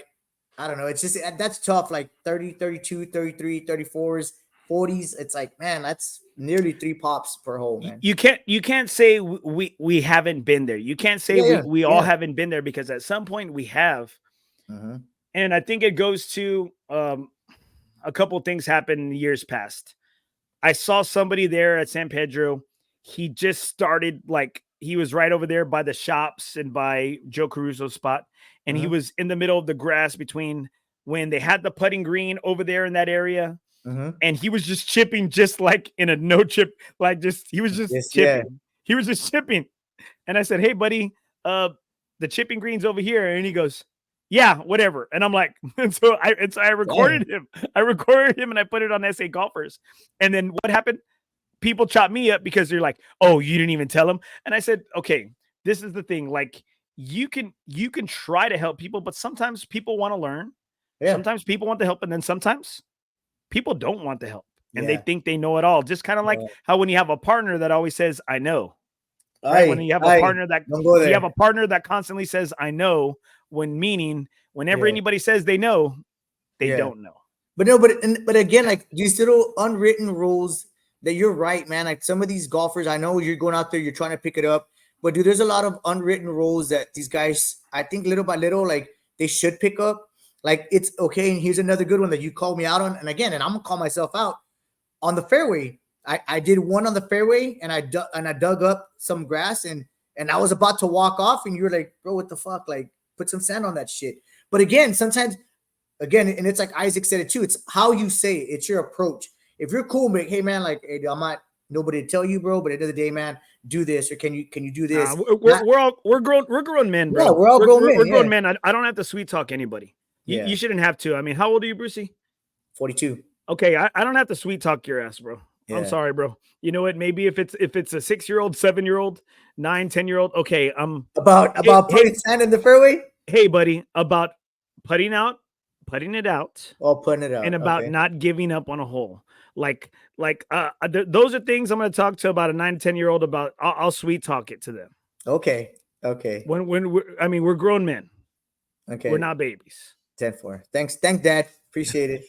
don't know. It's just that's tough. Like 30, 32, 33, 34s, 40s. It's like, man, that's nearly 3 pops per hole, man. You can't say we haven't been there. You can't say we all haven't been there, because at some point we have. Mm-hmm. And I think it goes to a couple of things happened in years past. I saw somebody there at San Pedro. He just started, like, he was right over there by the shops and by Joe Caruso's spot. And he was in the middle of the grass between when they had the putting green over there in that area. And he was just chipping, just like in a no chip, like he was just chipping. Yeah. He was just chipping. And I said, hey, buddy, the chipping green's over here. And he goes, yeah, whatever. And I'm like, and so I recorded him. I recorded him and I put it on SA Golfers. And then what happened? People chopped me up because they're like, oh, you didn't even tell him. And I said, okay, this is the thing. Like, you can try to help people, but sometimes people want to learn. Yeah. Sometimes people want the help, and then sometimes people don't want the help, and they think they know it all. Just kind of like how when you have a partner that always says, I know. Right? When you have a partner that constantly says, I know, whenever anybody says they know, they don't know. But again, like these little unwritten rules that you're right, man. Like some of these golfers, I know you're going out there, you're trying to pick it up, but dude, there's a lot of unwritten rules that these guys, I think little by little, like they should pick up. Like it's okay. And here's another good one that you called me out on. And again, and I'm gonna call myself out on the fairway. I did one on the fairway, and I dug up some grass, and I was about to walk off, and you were like, bro, what the fuck? Like, put some sand on that shit. But again, sometimes, and it's like Isaac said it too. It's how you say it. It's your approach. If you're cool, like, hey man, like, hey, I'm not nobody to tell you, bro, but at the end of the day, man, do this, or can you do this? We're grown men, bro. Yeah, we're all grown men. We're grown men. I don't have to sweet talk anybody. You shouldn't have to. I mean, how old are you, Brucey? 42. Okay, I don't have to sweet talk your ass, bro. Yeah. I'm sorry, bro. You know what? Maybe if it's a 6-year-old, 7-year-old, 9, 10-year-old. Okay, about putting sand in the fairway. Hey, buddy, about putting it out. Oh, putting it out, and about not giving up on a hole. Like those are things I'm going to talk to about a 9 to 10-year-old about. I'll sweet talk it to them. Okay. When we're grown men. Okay, we're not babies. 10-4. Thanks, Dad. Appreciate it.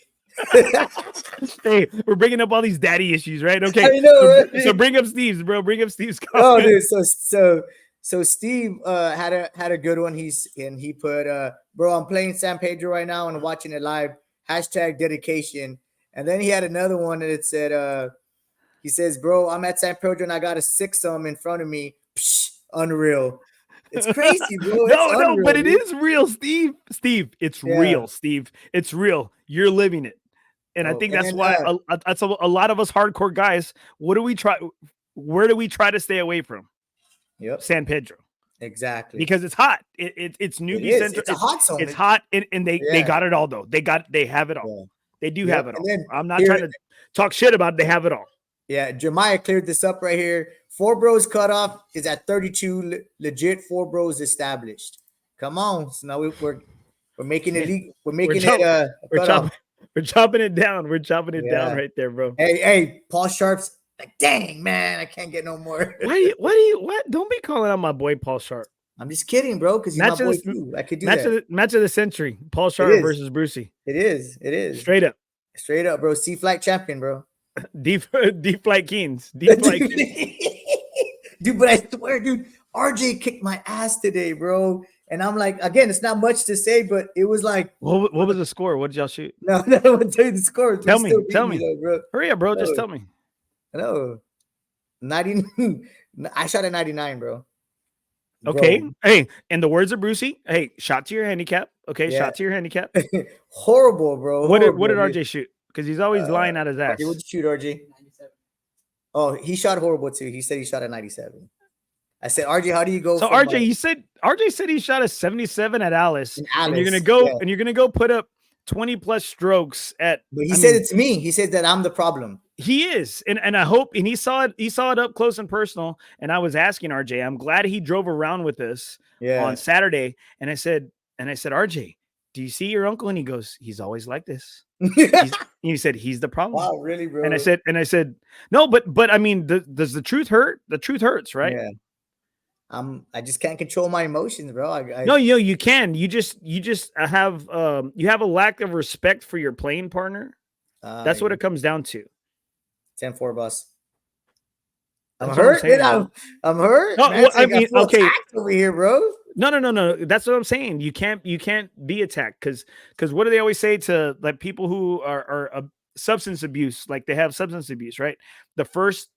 Hey, we're bringing up all these daddy issues, right? Okay, I know, so bring up Steve's, bro. Bring up Steve's comment. Oh, dude. So Steve had a good one. He put bro, I'm playing San Pedro right now and watching it live. #dedication. And then he had another one that it said he says, bro, I'm at San Pedro and I got a 6-some in front of me. Psh, unreal. It's crazy, bro. No, but it is real, Steve. It's real, Steve. It's real. You're living it. And I think that's why that's a lot of us hardcore guys. Where do we try to stay away from? Yep. San Pedro. Exactly. because it's hot. It's newbie is. center. It's a hot zone. It's hot, and they Yeah. got it all though. They have it all. Yeah. They do Yep, have it and all. then I'm not here- trying to talk shit about it. They have it all. Yeah, Jeremiah cleared this up right here. FOREBROS cutoff is at 32. Legit FOREBROS established. Come on, so now we're making it legal. We're making chop- it a cutoff. We're chopping it down. We're chopping it down Yeah. right there, bro. Hey, Paul Sharp's like, dang man, I can't get no more. What? Don't be calling out my boy Paul Sharp. I'm just kidding, bro, because he's Match my boy of the- too. I could do that. Match of the century. Paul Sharp is. versus Brucey. It is. Straight up. Straight up, bro. C-Flight champion, bro. Deep Flight Kings. Deep Flight Kings. Dude, but I swear, dude, RJ kicked my ass today, bro. And I'm like, again, it's not much to say, but it was like, What was the score? What did y'all shoot? no, I don't want to tell you the score. Tell You me, still beat tell me. though, bro. Hurry up, bro. Just No. tell me. No, 90. I shot at 99, bro. Okay. Bro, Hey, in the words of Brucey, hey, shot to your handicap. Okay, Yeah. shot to your handicap. horrible, bro. What did horrible, RJ shoot? Because he's always lying out his ass. Okay, what'd you shoot, RJ? 97. Oh, he shot horrible too. He said he shot at 97. I said, RJ, how do you go? So from, RJ said he shot a 77 at Alice, in and you're Alice? gonna go put up 20 plus strokes at. But he I said mean, it to me. He said that I'm the problem. He is, and I hope, and he saw it up close and personal. And I was asking RJ, I'm glad he drove around with us Yeah. on Saturday, and I said, RJ, do you see your uncle? And he goes, he's always like this. He said he's the problem. Wow, really, bro? And I said, no, but I mean, does the truth hurt? The truth hurts, right? Yeah. I just can't control my emotions, bro. No, you can. You just have you have a lack of respect for your playing partner. That's what it comes down to. 10-4 bus. I'm That's what hurt. saying, Man, I'm hurt. No, Man, well, it's like I mean, feel okay. attacked over here, bro. No. That's what I'm saying. You can't be attacked because what do they always say to like people who are substance abuse? Like they have substance abuse, right? The first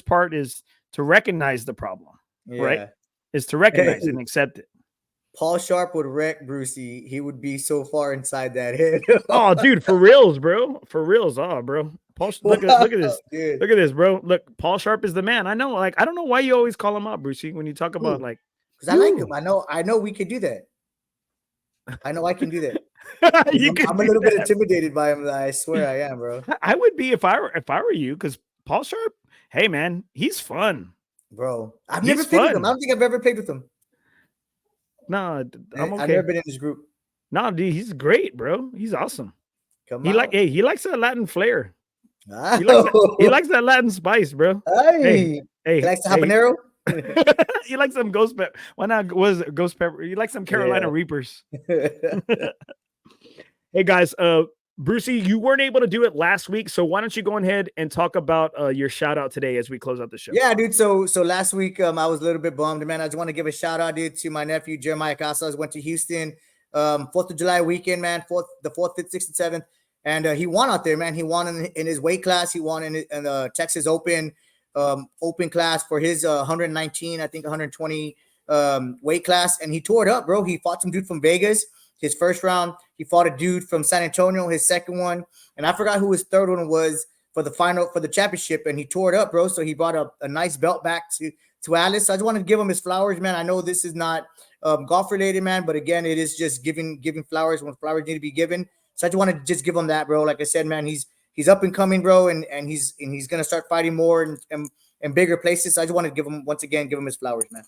part is to recognize the problem, right? Yeah. Is to recognize it and accept it. Paul Sharp would wreck Brucey. He would be so far inside that head. Oh, dude, for reals, bro. For reals, bro. Paul, look at this. Dude. Look at this, bro. Look, Paul Sharp is the man. I know, like, I don't know why you always call him out, Brucey, when you talk about like, Because I like him. I know we could do that. I know I can do that. I'm a little bit intimidated by him. I swear I am, bro. I would be if I were you, because Paul Sharp, hey man, he's fun. Bro, I've He's never played with fun. him. I don't think I've ever played with him. No, I'm I've okay. never been in his group. No, dude, he's great, bro. He's awesome. Come He on. he likes that Latin flair. Ah. He likes that Latin spice, bro. Hey, Hey, he likes the habanero. he likes some ghost pepper. Why not? Was it ghost pepper? He likes some Carolina Yeah. Reapers. Hey guys, Brucey, you weren't able to do it last week, so why don't you go ahead and talk about your shout out today as we close out the show? Yeah, dude. So last week, I was a little bit bummed, man. I just want to give a shout out, dude, to my nephew Jeremiah Casas. Went to Houston, 4th of July weekend, man. The 4th, 5th, 6th, and 7th, and he won out there, man. He won in his weight class. He won in the Texas Open class for his 119, I think 120 weight class, and he tore it up, bro. He fought some dude from Vegas. His first round, he fought a dude from San Antonio. His second one, and I forgot who his third one was for the championship, and he tore it up, bro. So he brought a nice belt back to Alice. So I just wanted to give him his flowers, man. I know this is not golf related, man, but again, it is just giving flowers when flowers need to be given. So I just wanted to just give him that, bro. Like I said, man, he's up and coming, bro, and he's gonna start fighting more and bigger places. So I just wanted to give him his flowers, man.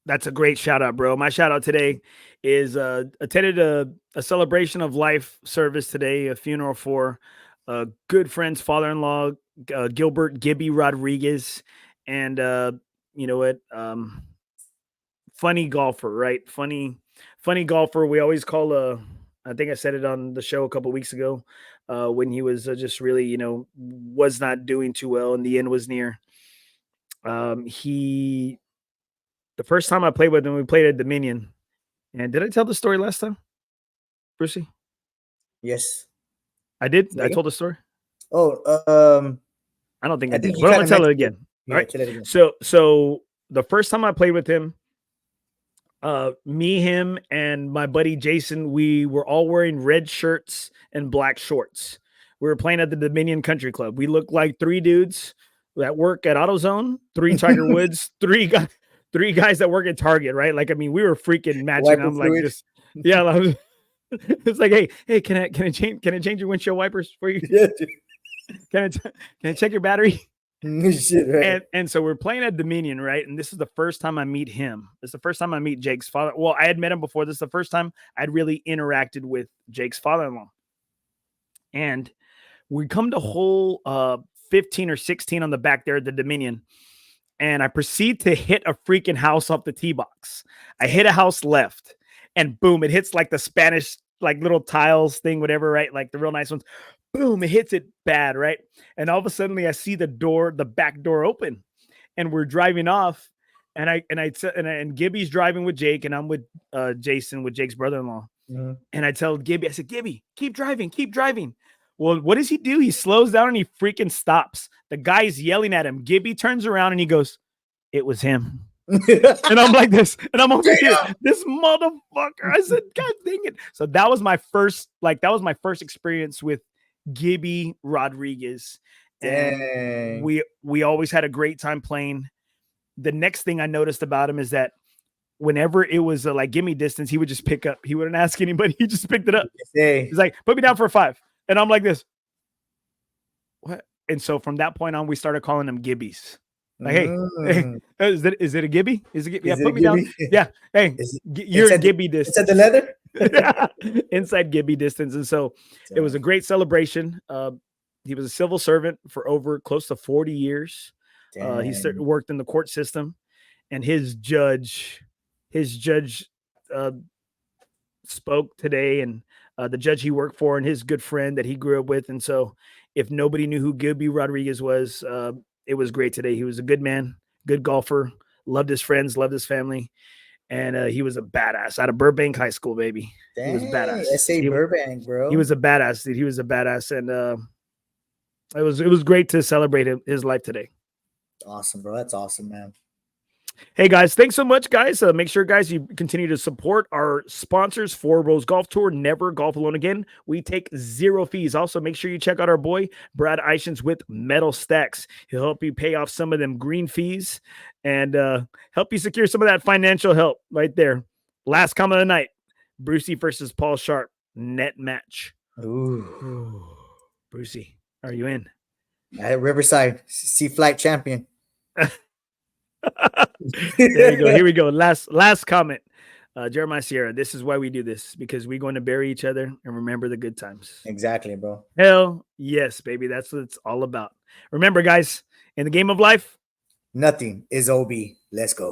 That's a great shout out, bro. My shout out today is attended a celebration of life service today, a funeral for a good friend's father-in-law, Gilbert Gibby Rodriguez. And you know what? Funny golfer, right? Funny golfer. We always call I think I said it on the show a couple weeks ago when he was just really, was not doing too well and the end was near. The first time I played with him, we played at Dominion. And did I tell the story last time, Brucey? Yes, I did. Yeah. I told the story. Oh, I don't think I, I did. think you But I'm gonna kinda tell it mentioned again. yeah, All right. tell it again. So the first time I played with him, me, him, and my buddy Jason, we were all wearing red shirts and black shorts. We were playing at the Dominion Country Club. We looked like three dudes that work at AutoZone, 3 Tiger Woods, 3 guys that work at Target, right? Like, I mean, we were freaking matching. Wiper I'm like fluid. this. Yeah. It's like, hey, can I change your windshield wipers for you? Yeah, dude. Can I check your battery? Shit, right. And so we're playing at Dominion, right? And this is the first time I meet him. It's the first time I meet Jake's father. Well, I had met him before. This is the first time I'd really interacted with Jake's father-in-law. And we come to hole 15 or 16 on the back there at the Dominion. And I proceed to hit a freaking house off the tee box. I hit a house left, and boom, it hits like the Spanish, like little tiles thing, whatever, right? Like the real nice ones. Boom, it hits it bad, right? And all of a sudden I see the back door open, and we're driving off, and Gibby's driving with Jake, and I'm with Jason, with Jake's brother-in-law. Mm-hmm. And I tell Gibby, I said, Gibby, keep driving. Well, what does he do? He slows down and he freaking stops. The guy's yelling at him. Gibby turns around and he goes, "It was him." And I'm like this, and I'm over here, this motherfucker. I said, God dang it. So that was my first experience with Gibby Rodriguez. And we always had a great time playing. The next thing I noticed about him is that whenever it was like gimme distance, he would just pick up. He wouldn't ask anybody. He just picked it up. He's like, "Put me down for a 5." And I'm like this. What? And so from that point on, we started calling him Gibbies. Like, hey, is it a Gibby? Is it Gibby? Yeah, put me down. Yeah. Hey, you're Gibby distance. Inside the leather? Inside Gibby distance. And so it was a great celebration. He was a civil servant for over close to 40 years. He worked in the court system, and his judge spoke today, and the judge he worked for and his good friend that he grew up with. And so if nobody knew who Gibby Rodriguez was, it was great today. He was a good man, good golfer, loved his friends, loved his family. And he was a badass out of Burbank High School, baby. Dang, he was badass. Burbank, bro. He was a badass, dude. He was a badass. And it was great to celebrate his life today. Awesome, bro. That's awesome, man. Hey guys, thanks so much, guys. Make sure, guys, you continue to support our sponsors, FOREBROS Golf Tour. Never golf alone again. We take 0 fees. Also, make sure you check out our boy Brad Ishins with Metal Stacks. He'll help you pay off some of them green fees and help you secure some of that financial help right there. Last comment of the night: Brucey versus Paul Sharp net match. Ooh. Brucey, are you in? At Riverside, Sea Flight champion. There you go. Here we go. Last comment. Jeremiah Sierra, this is why we do this, because we're going to bury each other and remember the good times. Exactly, bro. Hell yes, baby. That's what it's all about. Remember, guys, in the game of life, nothing is OB. Let's go.